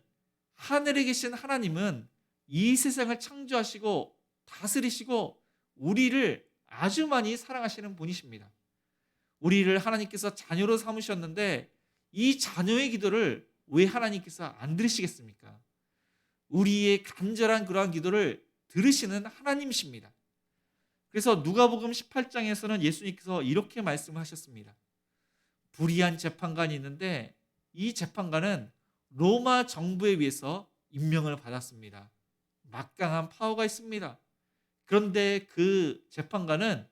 하늘에 계신 하나님은 이 세상을 창조하시고 다스리시고 우리를 아주 많이 사랑하시는 분이십니다. 우리를 하나님께서 자녀로 삼으셨는데 이 자녀의 기도를 왜 하나님께서 안 들으시겠습니까? 우리의 간절한 그러한 기도를 들으시는 하나님이십니다. 그래서 누가복음 18장에서는 예수님께서 이렇게 말씀하셨습니다. 불의한 재판관이 있는데 이 재판관은 로마 정부에 의해서 임명을 받았습니다. 막강한 파워가 있습니다. 그런데 그 재판관은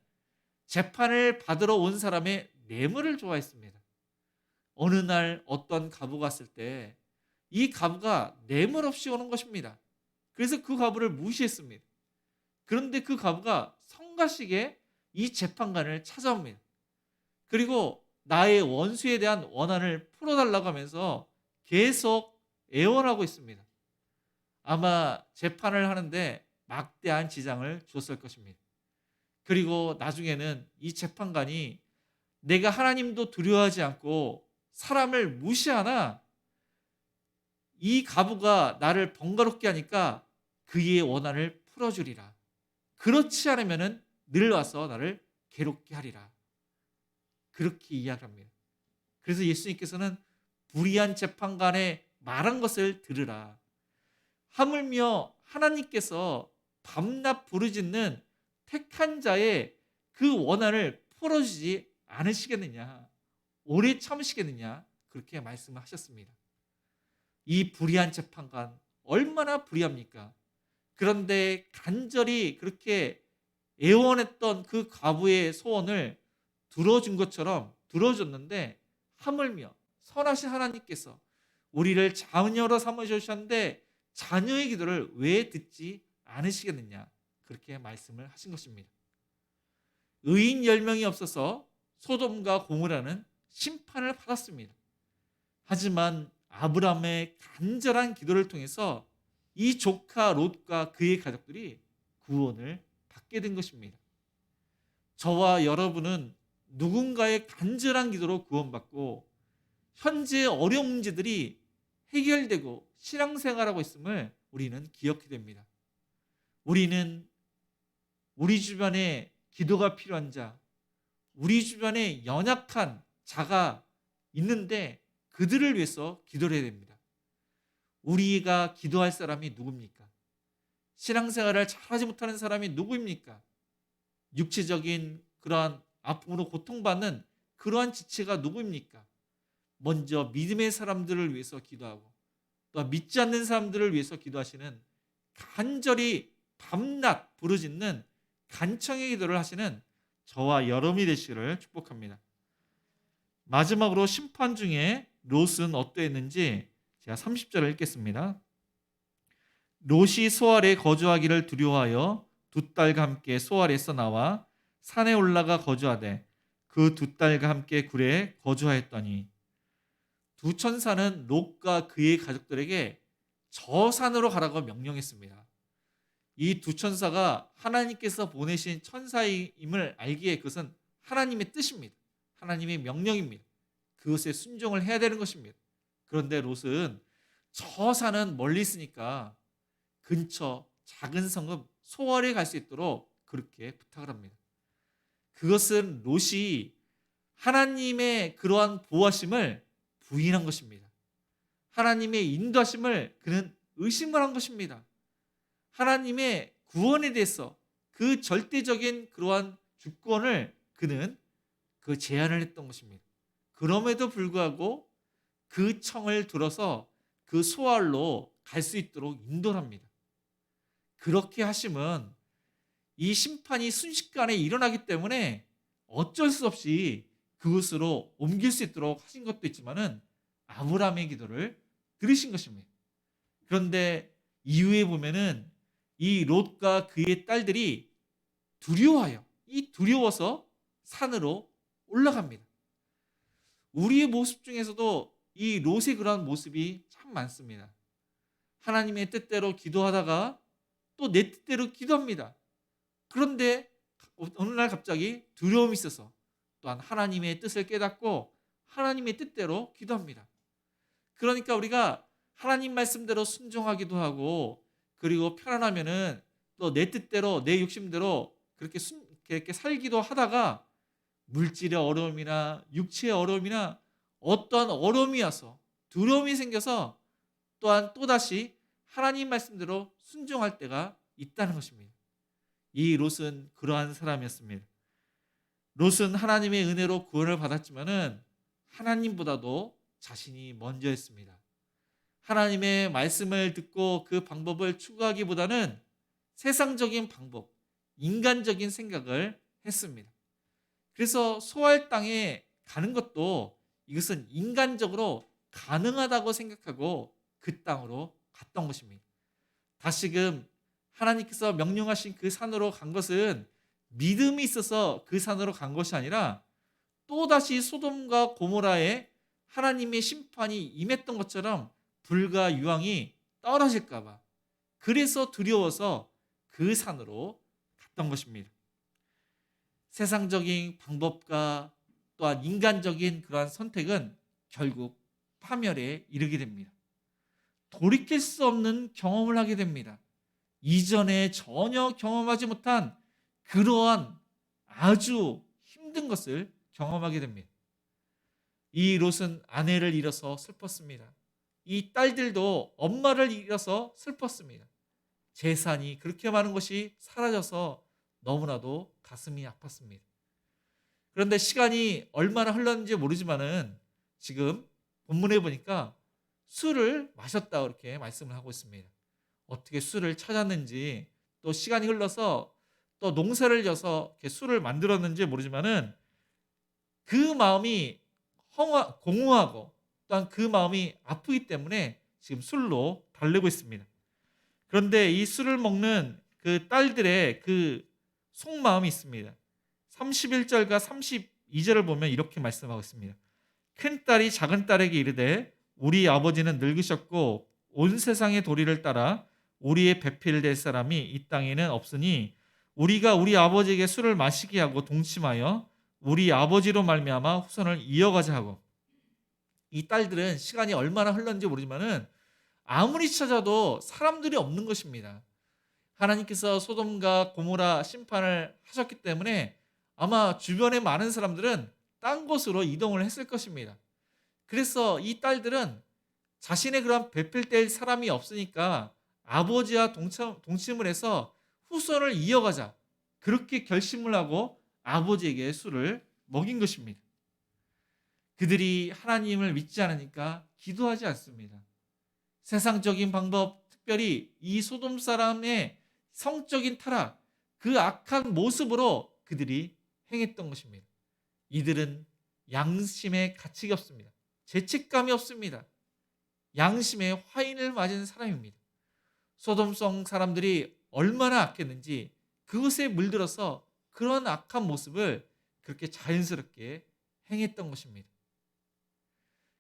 재판을 받으러 온 사람의 뇌물을 좋아했습니다. 어느 날 어떤 과부가 왔을 때 이 과부가 뇌물 없이 오는 것입니다. 그래서 그 과부를 무시했습니다. 그런데 그 과부가 성가시게 이 재판관을 찾아옵니다. 그리고 나의 원수에 대한 원한을 풀어달라고 하면서 계속 애원하고 있습니다. 아마 재판을 하는데 막대한 지장을 줬을 것입니다. 그리고 나중에는 이 재판관이 내가 하나님도 두려워하지 않고 사람을 무시하나 이 과부가 나를 번거롭게 하니까 그의 원한을 풀어주리라. 그렇지 않으면 늘 와서 나를 괴롭게 하리라. 그렇게 이야기합니다. 그래서 예수님께서는 불의한 재판관의 말한 것을 들으라. 하물며 하나님께서 밤낮 부르짖는 택한 자의 그 원한을 풀어주지 않으시겠느냐, 오래 참으시겠느냐, 그렇게 말씀하셨습니다. 이 불의한 재판관 얼마나 불의합니까? 그런데 간절히 그렇게 애원했던 그 과부의 소원을 들어준 것처럼 들어줬는데 하물며 선하신 하나님께서 우리를 자녀로 삼으셨는데 자녀의 기도를 왜 듣지 않으시겠느냐, 그렇게 말씀을 하신 것입니다. 의인 10명이 없어서 소돔과 고모라는 심판을 받았습니다. 하지만 아브라함의 간절한 기도를 통해서 이 조카 롯과 그의 가족들이 구원을 받게 된 것입니다. 저와 여러분은 누군가의 간절한 기도로 구원받고 현재 어려운 문제들이 해결되고 신앙생활하고 있음을 우리는 기억해야 됩니다. 우리는 우리 주변에 기도가 필요한 자, 우리 주변에 연약한 자가 있는데 그들을 위해서 기도를 해야 됩니다. 우리가 기도할 사람이 누굽니까? 신앙생활을 잘하지 못하는 사람이 누구입니까? 육체적인 그러한 아픔으로 고통받는 그러한 지체가 누구입니까? 먼저 믿음의 사람들을 위해서 기도하고 또 믿지 않는 사람들을 위해서 기도하시는 간절히 밤낮 부르짖는 간청의 기도를 하시는 저와 여러분이 되시기를 축복합니다. 마지막으로 심판 중에 롯은 어떠했는지 제가 30절을 읽겠습니다. 롯이 소알에 거주하기를 두려워하여 두 딸과 함께 소알에서 나와 산에 올라가 거주하되 그 두 딸과 함께 굴에 거주하였더니 두 천사는 롯과 그의 가족들에게 저 산으로 가라고 명령했습니다. 이 두 천사가 하나님께서 보내신 천사임을 알기에 그것은 하나님의 뜻입니다. 하나님의 명령입니다. 그것에 순종을 해야 되는 것입니다. 그런데 롯은 저 산은 멀리 있으니까 근처 작은 성읍 소알에 갈 수 있도록 그렇게 부탁을 합니다. 그것은 롯이 하나님의 그러한 보호하심을 부인한 것입니다. 하나님의 인도하심을 그는 의심을 한 것입니다. 하나님의 구원에 대해서 그 절대적인 그러한 주권을 그는 그 제안을 했던 것입니다. 그럼에도 불구하고 그 청을 들어서 그 소알로 갈 수 있도록 인도를 합니다. 그렇게 하시면 이 심판이 순식간에 일어나기 때문에 어쩔 수 없이 그곳으로 옮길 수 있도록 하신 것도 있지만은 아브라함의 기도를 들으신 것입니다. 그런데 이후에 보면은 이 롯과 그의 딸들이 두려워서 산으로 올라갑니다. 우리의 모습 중에서도 이 롯의 그런 모습이 참 많습니다. 하나님의 뜻대로 기도하다가 또 내 뜻대로 기도합니다. 그런데 어느 날 갑자기 두려움이 있어서 또한 하나님의 뜻을 깨닫고 하나님의 뜻대로 기도합니다. 그러니까 우리가 하나님 말씀대로 순종하기도 하고, 그리고 편안하면은 또 내 뜻대로 내 욕심대로 그렇게 살기도 하다가 물질의 어려움이나 육체의 어려움이나 어떠한 어려움이 와서 두려움이 생겨서 또한 또다시 하나님 말씀대로 순종할 때가 있다는 것입니다. 이 롯은 그러한 사람이었습니다. 롯은 하나님의 은혜로 구원을 받았지만은 하나님보다도 자신이 먼저였습니다. 하나님의 말씀을 듣고 그 방법을 추구하기보다는 세상적인 방법, 인간적인 생각을 했습니다. 그래서 소알 땅에 가는 것도 이것은 인간적으로 가능하다고 생각하고 그 땅으로 갔던 것입니다. 다시금 하나님께서 명령하신 그 산으로 간 것은 믿음이 있어서 그 산으로 간 것이 아니라 또다시 소돔과 고모라에 하나님의 심판이 임했던 것처럼 불과 유황이 떨어질까 봐, 그래서 두려워서 그 산으로 갔던 것입니다. 세상적인 방법과 또한 인간적인 그러한 선택은 결국 파멸에 이르게 됩니다. 돌이킬 수 없는 경험을 하게 됩니다. 이전에 전혀 경험하지 못한 그러한 아주 힘든 것을 경험하게 됩니다. 이 롯은 아내를 잃어서 슬펐습니다. 이 딸들도 엄마를 잃어서 슬펐습니다. 재산이 그렇게 많은 것이 사라져서 너무나도 가슴이 아팠습니다. 그런데 시간이 얼마나 흘렀는지 모르지만은 지금 본문에 보니까 술을 마셨다 이렇게 말씀을 하고 있습니다. 어떻게 술을 찾았는지, 또 시간이 흘러서 또 농사를 져서 이렇게 술을 만들었는지 모르지만은 그 마음이 공허하고 또한 그 마음이 아프기 때문에 지금 술로 달래고 있습니다. 그런데 이 술을 먹는 그 딸들의 그 속마음이 있습니다. 31절과 32절을 보면 이렇게 말씀하고 있습니다. 큰딸이 작은딸에게 이르되 우리 아버지는 늙으셨고 온 세상의 도리를 따라 우리의 배필될 사람이 이 땅에는 없으니 우리가 우리 아버지에게 술을 마시게 하고 동침하여 우리 아버지로 말미암아 후손을 이어가자 하고. 이 딸들은 시간이 얼마나 흘렀는지 모르지만은 아무리 찾아도 사람들이 없는 것입니다. 하나님께서 소돔과 고모라 심판을 하셨기 때문에 아마 주변에 많은 사람들은 딴 곳으로 이동을 했을 것입니다. 그래서 이 딸들은 자신의 그런 배필될 사람이 없으니까 아버지와 동침을 해서 후손을 이어가자, 그렇게 결심을 하고 아버지에게 술을 먹인 것입니다. 그들이 하나님을 믿지 않으니까 기도하지 않습니다. 세상적인 방법, 특별히 이 소돔 사람의 성적인 타락, 그 악한 모습으로 그들이 행했던 것입니다. 이들은 양심의 가치가 없습니다. 죄책감이 없습니다. 양심의 화인을 맞은 사람입니다. 소돔성 사람들이 얼마나 악했는지 그것에 물들어서 그런 악한 모습을 그렇게 자연스럽게 행했던 것입니다.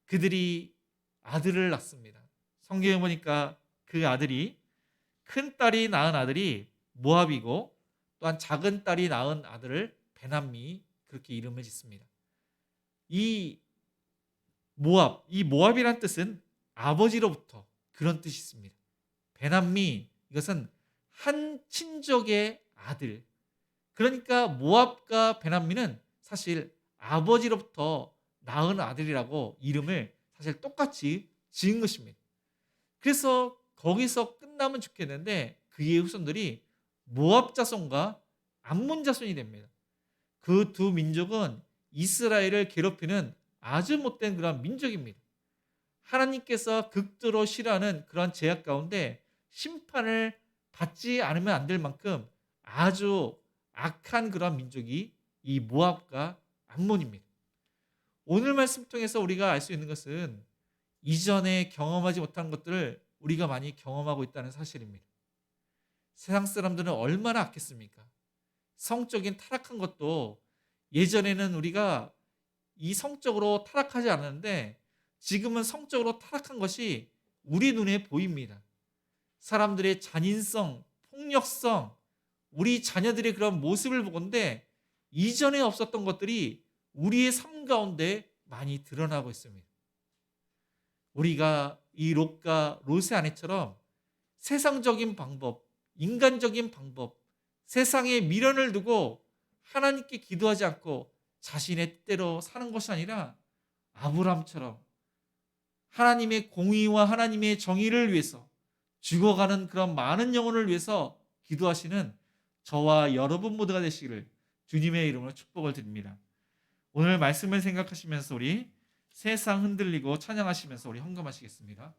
그들이 아들을 낳습니다. 성경에 보니까 그 아들이, 큰 딸이 낳은 아들이 모압이고 또한 작은 딸이 낳은 아들을 베남미, 그렇게 이름을 짓습니다. 이 모압이란 뜻은 아버지로부터, 그런 뜻이 있습니다. 베남미, 이것은 한 친족의 아들. 그러니까 모압과 베남미는 사실 아버지로부터 낳은 아들이라고 이름을 사실 똑같이 지은 것입니다. 그래서 거기서 끝나면 좋겠는데 그의 후손들이 모압 자손과 암몬 자손이 됩니다. 그 두 민족은 이스라엘을 괴롭히는 아주 못된 그런 민족입니다. 하나님께서 극도로 싫어하는 그런 죄악 가운데 심판을 받지 않으면 안 될 만큼 아주 악한 그런 민족이 이 모압과 암몬입니다. 오늘 말씀 통해서 우리가 알 수 있는 것은 이전에 경험하지 못한 것들을 우리가 많이 경험하고 있다는 사실입니다. 세상 사람들은 얼마나 악했습니까? 성적인 타락한 것도 예전에는 우리가 이 성적으로 타락하지 않았는데 지금은 성적으로 타락한 것이 우리 눈에 보입니다. 사람들의 잔인성, 폭력성, 우리 자녀들의 그런 모습을 보건대 이전에 없었던 것들이 우리의 삶 가운데 많이 드러나고 있습니다. 우리가 이 롯과 롯의 아내처럼 세상적인 방법, 인간적인 방법, 세상에 미련을 두고 하나님께 기도하지 않고 자신의 뜻대로 사는 것이 아니라 아브라함처럼 하나님의 공의와 하나님의 정의를 위해서 죽어가는 그런 많은 영혼을 위해서 기도하시는 저와 여러분 모두가 되시기를 주님의 이름으로 축복을 드립니다. 오늘 말씀을 생각하시면서 우리 세상 흔들리고 찬양하시면서 우리 헌금하시겠습니다.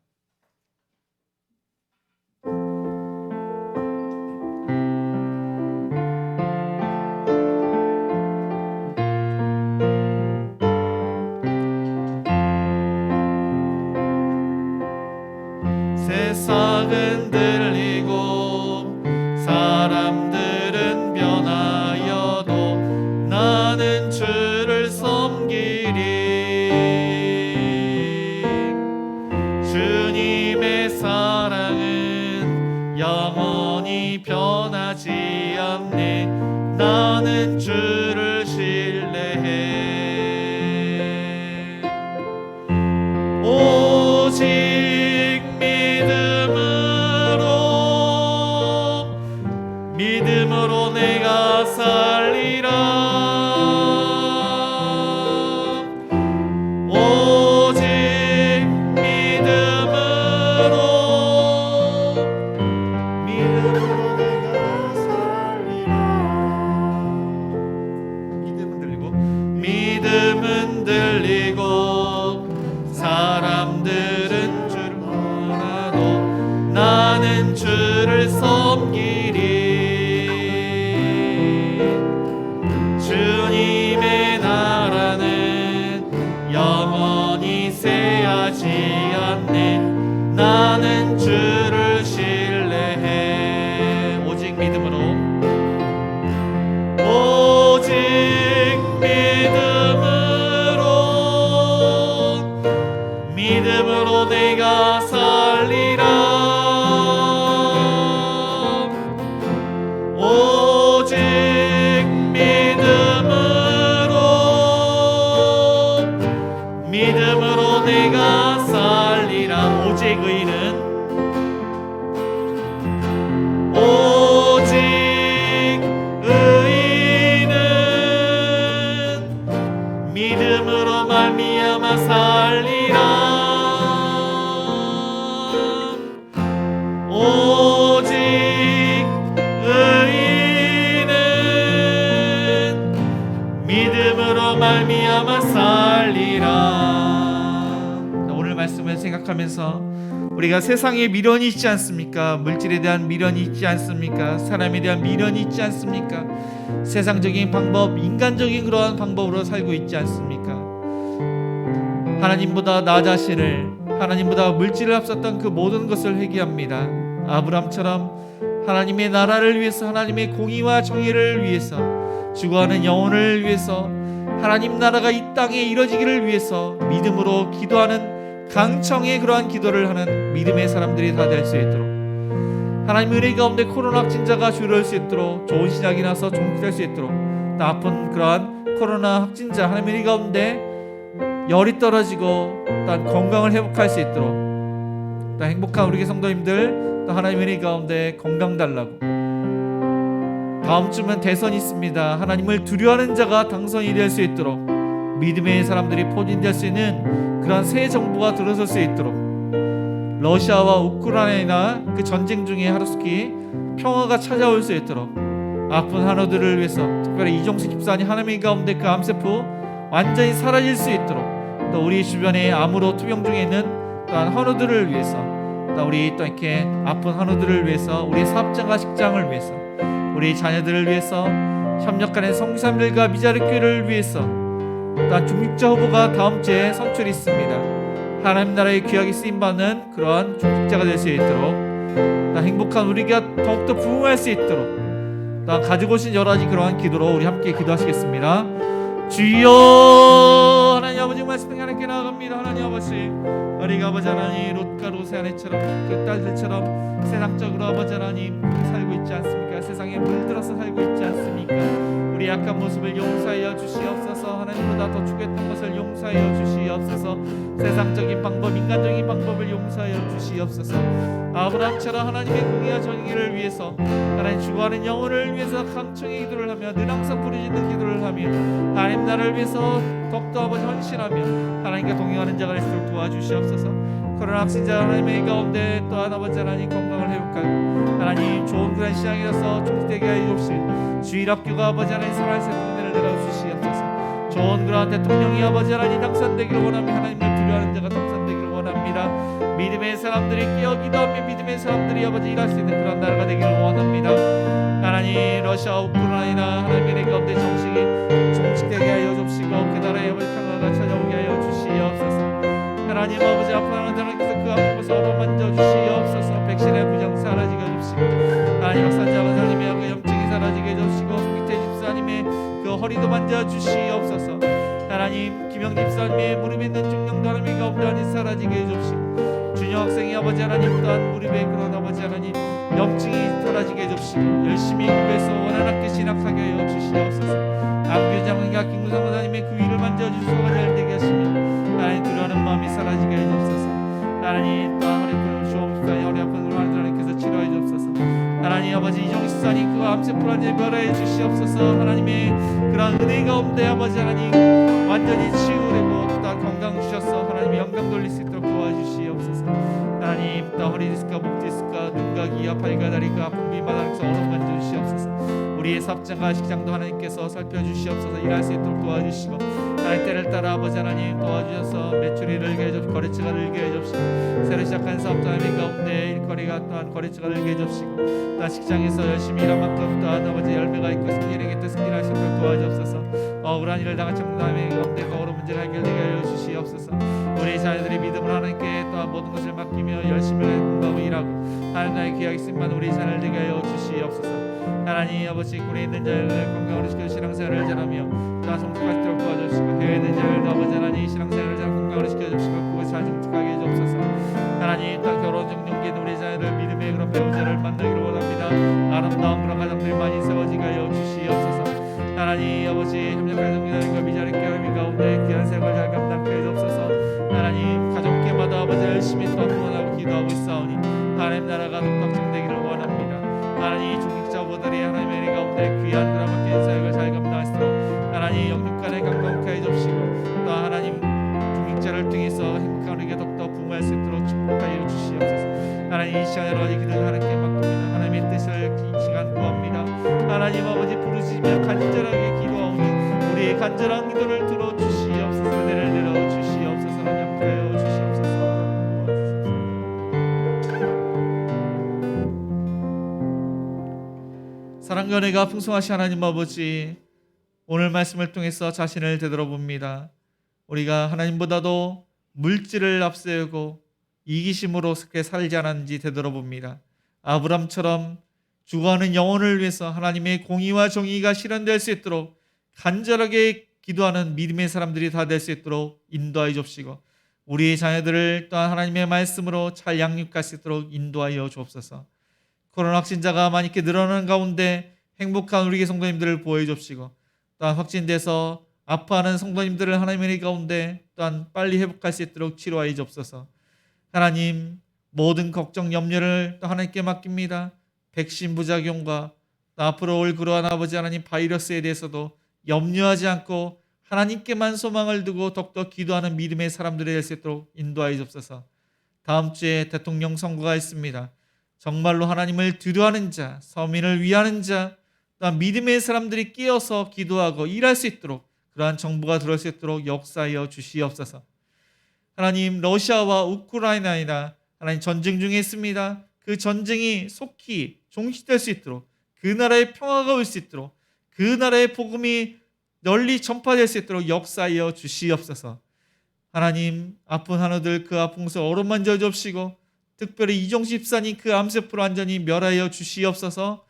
세상은 흔들리고 사람들은 변하여도 나는 주를 섬기리. 주님의 사랑은 영원히 변하지 않네. 나는 주를 신뢰해. 오직 믿음으로 내가 살리라. 오직 믿음으로 내가 살리라. 믿음은 들리고 사람들은 주를 원하도 나는 주를 섬기리. 주님의 나라는 영원히 쇠하지 않네. 나는 주를 신뢰해. 오직 믿음으로 내가 살리라. 오직 믿음으로 내가 살리라. 오직 의인은 믿음으로 말미암아 살리라. 오직 의인은 믿음으로 말미암아 살리라. 오늘 말씀을 생각하면서 우리가 세상에 미련이 있지 않습니까? 물질에 대한 미련이 있지 않습니까? 사람에 대한 미련이 있지 않습니까? 세상적인 방법, 인간적인 그러한 방법으로 살고 있지 않습니까? 하나님보다 나 자신을, 하나님보다 물질을 앞섰던 그 모든 것을 회개합니다. 아브람처럼 하나님의 나라를 위해서, 하나님의 공의와 정의를 위해서, 죽어가는 영혼을 위해서, 하나님 나라가 이 땅에 이루어지기를 위해서 믿음으로 기도하는 강청의 그러한 기도를 하는 믿음의 사람들이 다 될 수 있도록, 하나님 은혜 가운데 코로나 확진자가 줄을 수 있도록, 좋은 신약이 나서 종식될 수 있도록, 또 아픈 그러한 코로나 확진자 하나님 은혜 가운데 열이 떨어지고 또 건강을 회복할 수 있도록, 또 행복한 우리 성도님들 또 하나님 은혜 가운데 건강 달라고, 다음 주면 대선이 있습니다. 하나님을 두려워하는 자가 당선이 될 수 있도록, 믿음의 사람들이 포진될 수 있는 그런 새 정부가 들어설 수 있도록, 러시아와 우크라이나 그 전쟁 중에 하루속히 평화가 찾아올 수 있도록, 아픈 한우들을 위해서 특별히 이종식 집사님 하나님 가운데 그 암세포 완전히 사라질 수 있도록, 또 우리 주변에 암으로 투병 중에 있는 또한 환우들을 위해서, 또 우리 또 이렇게 아픈 환우들을 위해서, 우리 사업장과 직장을 위해서, 우리 자녀들을 위해서, 협력하는 성삼들과 미자립교회를 위해서, 또한 중직자 후보가 다음 주에 선출이 있습니다. 하나님 나라의 귀하게 쓰임받는 그러한 중직자가 될 수 있도록, 또한 행복한 우리가 더욱더 부흥할 수 있도록, 또한 가지고 오신 여러 가지 그러한 기도로 우리 함께 기도하시겠습니다. 주여, 하나님 아버지 말씀 등에 하나님께 나아갑니다. 하나님 아버지, 우리가 아버지 하나님 롯과 롯의 아내처럼 그 딸들처럼 세상적으로 아버지 하나님 살고 있지 않습니까? 세상에 물들어서 살고 있지 않습니까? 우리 약한 모습을 용서하여 주시옵소서. 하나님보다 더 추구했던 것을 용서하여 주시옵소서. 세상적인 방법, 인간적인 방법을 용서하여 주시옵소서. 아브라함처럼 하나님의 공의와 정의를 위해서, 하나님 죽어가는 영혼을 위해서 강청의 기도를 하며 늘 항상 부르짖는 기도를 하며 하나님 나라를 위해서 더욱더 아버지 헌신하며 하나님과 동행하는 자가 될수록 도와주시옵소서. 코로나 확진자 하나님의 가운데 또한 아버지 하나님 건강을 회복하고 하나님 좋은 그런 시장이라서 종되게 하여 주옵시고, 주일학교가 아버지 하나님 살아있는 동네를 내려주시옵소서. 좋은 그런 대통령이 아버지 하나님 당선되기를 원하며 하나님을 두려워하는 자가 당선되기를 원합니다. 믿음의 사람들이 깨어 기도하며 믿음의 사람들이 아버지 일할 수 있는 그런 나라가 되기를 원합니다. 하나님 러시아 우크라이나 하나님의 가운데 정식이 종식되게 하여 주옵시고, 그 나라의 아버지 평화가 찾아오게 하여 주시옵소서. 하나님 아버지 아파하는 하나님께서 그 아픈 곳을 어루만져 주시옵소서. 백신의 부정 사라지게 해주시고, 하나님 박사자 원장님의 그 염증이 사라지게 해주시고, 밑에 집사님의 그 허리도 만져 주시옵소서. 하나님 김영 집사님의 무릎에 있는 중량도 하나님의 가운데 하나님 사라지게 해주시고, 준영 학생이 아버지 하나님 또한 무릎에 그런 아버지 하나님 염증이 사라지게 해주시고, 열심히 공부해서 원하나께 진학하게 하여 주시옵소서. 안교장과 김구상 원장님의 그 위를 만져 주시고 잘 되게 하시며 하나님 두려워하는 마음이 사라지게 해주옵소서. 하나님 또 하나님 주옵소서. 허리 아픈 우리 하나님께서 치료해 주옵소서. 하나님 아버지 이종 집사님 그 암세 불안에 멸해 주시옵소서. 하나님의 그런 은혜 가운데 아버지 하나님 완전히 치유되고 또 건강 주셔서 하나님의 영광 돌릴 수 있도록 도와주시옵소서. 하나님 또 허리 디스크와 목 디스크와 눈과 귀와 팔과 다리가 아픈 비마당에서 어루만져 주시옵소서. 우리의 사업장과 식장도 하나님께서 살펴주시옵소서. 일할 수 있도록 도와주시고, 하나님 때를 따라 아버지 하나님 도와주셔서 매출이 늘게 해주시고 거래처가 늘게 해주시고, 새로 시작한 사업자 하나님 가운데 일거리가 또한 거래처가 늘게 해주시고, 또한 식장에서 열심히 일한 만큼 또한 아버지 열매가 있고 승리에게 또 승리할 수 있도록 도와주옵소서. 억울한 일을 당한 청년 하나님 가운데 거울의 문제가 해결되게 하여 주시옵소서. 우리 자녀들의 믿음을 하나님께 또한 모든 것을 맡기며 열심히 공부하고 일하고 하나님 나의 귀하게 쓰임받는 우리 자녀를 되게 하여 주시옵소서. 하나님 아버지 굴에 있는 자를 건강으로 지켜 신앙생활을 잘하며 또한 성숙할 수 있도록 도와주시고, 해외에 있는 자를 아버지 하나님 신앙생활을 잘 건강으로 지켜주시고 그곳에 잘 성숙하게 해주옵소서. 하나님 또한 결혼 정년기에 있는 우리 자녀들 믿음의 그런 배우자를 만나기를 원합니다. 아름다운 그런 가정들이 많이 세워지게 하여 주시옵소서. 하나님 아버지 협력할 정신과 미자리 깨어미 가운데 귀한 생활 잘 감당케 해주옵소서. 하나님 가족계마다 아버지 열심히 또 응원하고 기도하고 있사오니 하나님 나라가 독박정되기를 원합니다. 하나님 중직자분들이 하나님의 은혜 가운데 귀한 그런 맡긴 사역을 잘 감당할 수 있도록 하나님 영육간에 강건케 해주시고, 또 하나님 중직자를 통해서 행복한 우리에게 더욱더 부흥할 수 있도록 축복하여 주시옵소서. 하나님 이 시간 여러 가지 기도를 하나님께 맡깁니다. 하나님의 뜻을 이 시간 구합니다. 하나님 아버지 부르시며 간절하게 기도하오니 우리의 간절한 기도를 들어주시옵소서. 은혜를 내려주시옵소서. 함께하여 주시옵소서. 사랑과 은혜가 풍성하신 하나님 아버지, 오늘 말씀을 통해서 자신을 되돌아봅니다. 우리가 하나님보다도 물질을 앞세우고 이기심으로 그렇게 살지 않았는지 되돌아봅니다. 아브람처럼 죽어가는 영혼을 위해서 하나님의 공의와 정의가 실현될 수 있도록 간절하게 기도하는 믿음의 사람들이 다 될 수 있도록 인도하여 주옵시고, 우리의 자녀들을 또한 하나님의 말씀으로 잘 양육할 수 있도록 인도하여 주옵소서. 코로나 확진자가 많이 이렇게 늘어나는 가운데 행복한 우리 성도님들을 보호해 주옵시고, 또한 확진돼서 아파하는 성도님들을 하나님의 가운데 또한 빨리 회복할 수 있도록 치료하여 주옵소서. 하나님 모든 걱정 염려를 또 하나님께 맡깁니다. 백신 부작용과 또 앞으로 올 그러한 아버지 하나님 바이러스에 대해서도 염려하지 않고 하나님께만 소망을 두고 더욱더 기도하는 믿음의 사람들이 될 수 있도록 인도하여 주옵소서. 다음 주에 대통령 선거가 있습니다. 정말로 하나님을 두려워하는 자, 서민을 위하는 자, 또한 믿음의 사람들이 끼어서 기도하고 일할 수 있도록 그러한 정부가 들어올 수 있도록 역사하여 주시옵소서. 하나님 러시아와 우크라이나이나 하나님 전쟁 중에 있습니다. 그 전쟁이 속히 종식될 수 있도록 그 나라의 평화가 올 수 있도록 그 나라의 복음이 널리 전파될 수 있도록 역사하여 주시옵소서. 하나님 아픈 한우들 그 아픈 곳을 어루만져 주옵시고 특별히 이종식 집사님 그 암세포로 완전히 멸하여 주시옵소서.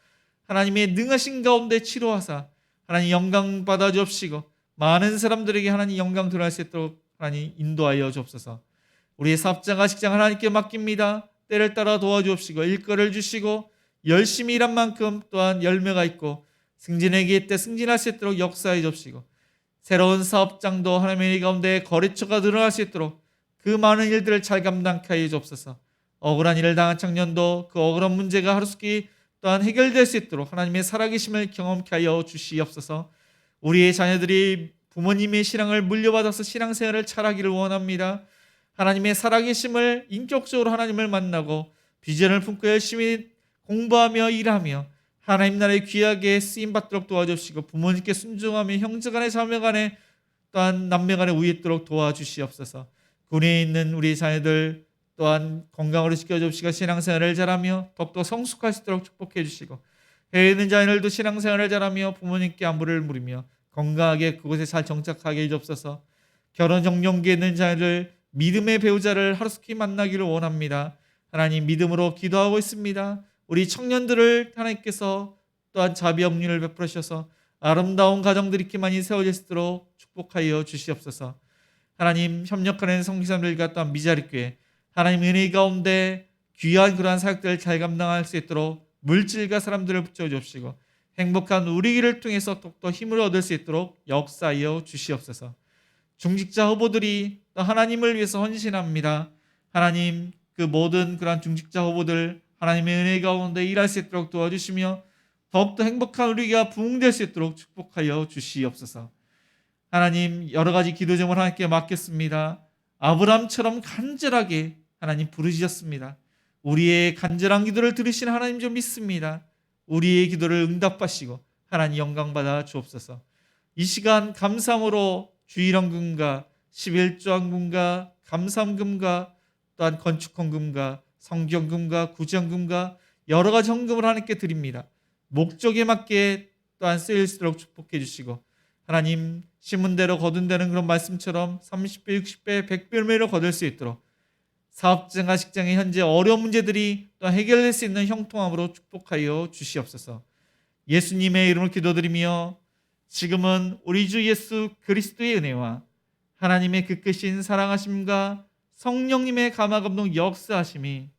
하나님의 능하신 가운데 치료하사 하나님 영광 받아 주옵시고 많은 사람들에게 하나님 영광 드러날 수 있도록 하나님 인도하여 주옵소서. 우리의 사업장과 직장 하나님께 맡깁니다. 때를 따라 도와주옵시고 일거를 주시고 열심히 일한 만큼 또한 열매가 있고 승진에게 때 승진할 수 있도록 역사해 주옵시고 새로운 사업장도 하나님의 가운데 거래처가 늘어날 수 있도록 그 많은 일들을 잘 감당케 하여 주옵소서. 억울한 일을 당한 청년도 그 억울한 문제가 하루속히 또한 해결될 수 있도록 하나님의 살아계심을 경험케 하여 주시옵소서. 우리의 자녀들이 부모님의 신앙을 물려받아서 신앙생활을 잘하기를 원합니다. 하나님의 살아계심을 인격적으로 하나님을 만나고 비전을 품고 열심히 공부하며 일하며 하나님 나라의 귀하게 쓰임받도록 도와주시고 부모님께 순종하며 형제간에 자매간에 또한 남매간에 우애있도록 도와주시옵소서. 군에 있는 우리 자녀들 또한 건강으로 지켜주시고 신앙생활을 잘하며 더욱더 성숙할 수 있도록 축복해 주시고 해외에 있는 자녀들도 신앙생활을 잘하며 부모님께 안부를 물으며 건강하게 그곳에 잘 정착하게 해주옵소서. 결혼 정령기에 있는 자녀들 믿음의 배우자를 하루속히 만나기를 원합니다. 하나님 믿음으로 기도하고 있습니다. 우리 청년들을 하나님께서 또한 자비 없는을 베풀어 주셔서 아름다운 가정들이 이렇게 많이 세워질 수 있도록 축복하여 주시옵소서. 하나님 협력하는 성기사님들과 또한 미자립교회 하나님 은혜 가운데 귀한 그러한 사역들을 잘 감당할 수 있도록 물질과 사람들을 붙여주옵시고 행복한 우리 길을 통해서 더욱더 힘을 얻을 수 있도록 역사하여 주시옵소서. 중직자 후보들이 또 하나님을 위해서 헌신합니다. 하나님 그 모든 그러한 중직자 후보들 하나님의 은혜 가운데 일할 수 있도록 도와주시며 더욱더 행복한 우리가 부흥될 수 있도록 축복하여 주시옵소서. 하나님 여러 가지 기도 제목을 하나님께 맡겼습니다. 아브라함처럼 간절하게 하나님 부르짖었습니다. 우리의 간절한 기도를 들으신 하나님 좀 믿습니다. 우리의 기도를 응답하시고 하나님 영광받아 주옵소서. 이 시간 감사함으로 주일헌금과 11조헌금과 감사헌금과 또한 건축헌금과 성경금과 구제헌금과 여러 가지 헌금을 하나님께 드립니다. 목적에 맞게 또한 쓰일수록 축복해 주시고 하나님 심은대로 거둔다는 그런 말씀처럼 30배, 60배, 100배로 거둘 수 있도록 사업장과 직장의 현재 어려운 문제들이 또 해결될 수 있는 형통함으로 축복하여 주시옵소서. 예수님의 이름으로 기도드리며 지금은 우리 주 예수 그리스도의 은혜와 하나님의 그 크신 사랑하심과 성령님의 감화감동 역사하심이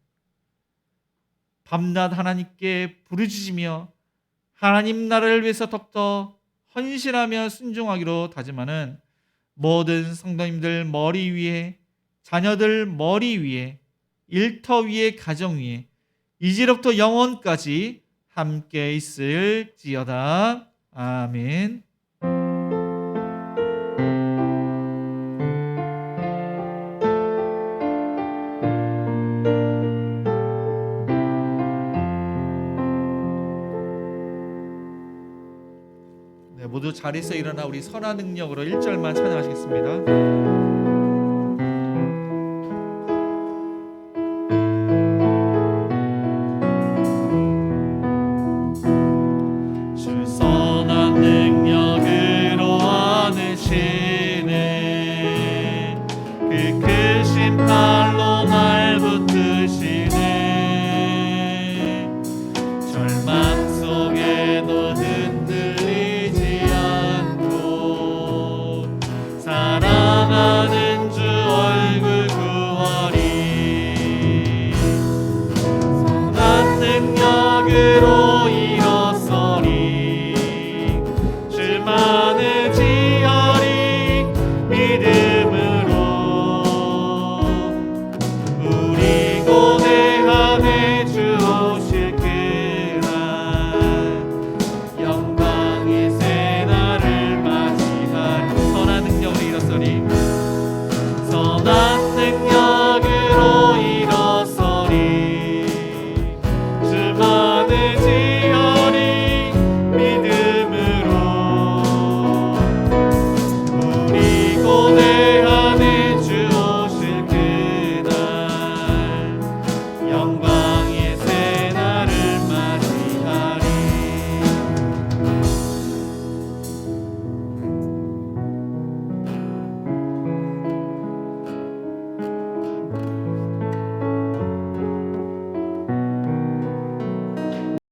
밤낮 하나님께 부르짖으며 하나님 나라를 위해서 더욱더 헌신하며 순종하기로 다짐하는 모든 성도님들 머리 위에 자녀들 머리 위에 일터 위에 가정 위에 이제로부터 영원까지 함께 있을지어다. 아멘. 네, 모두 자리에서 일어나 우리 선한 능력으로 1절만 찬양하시겠습니다.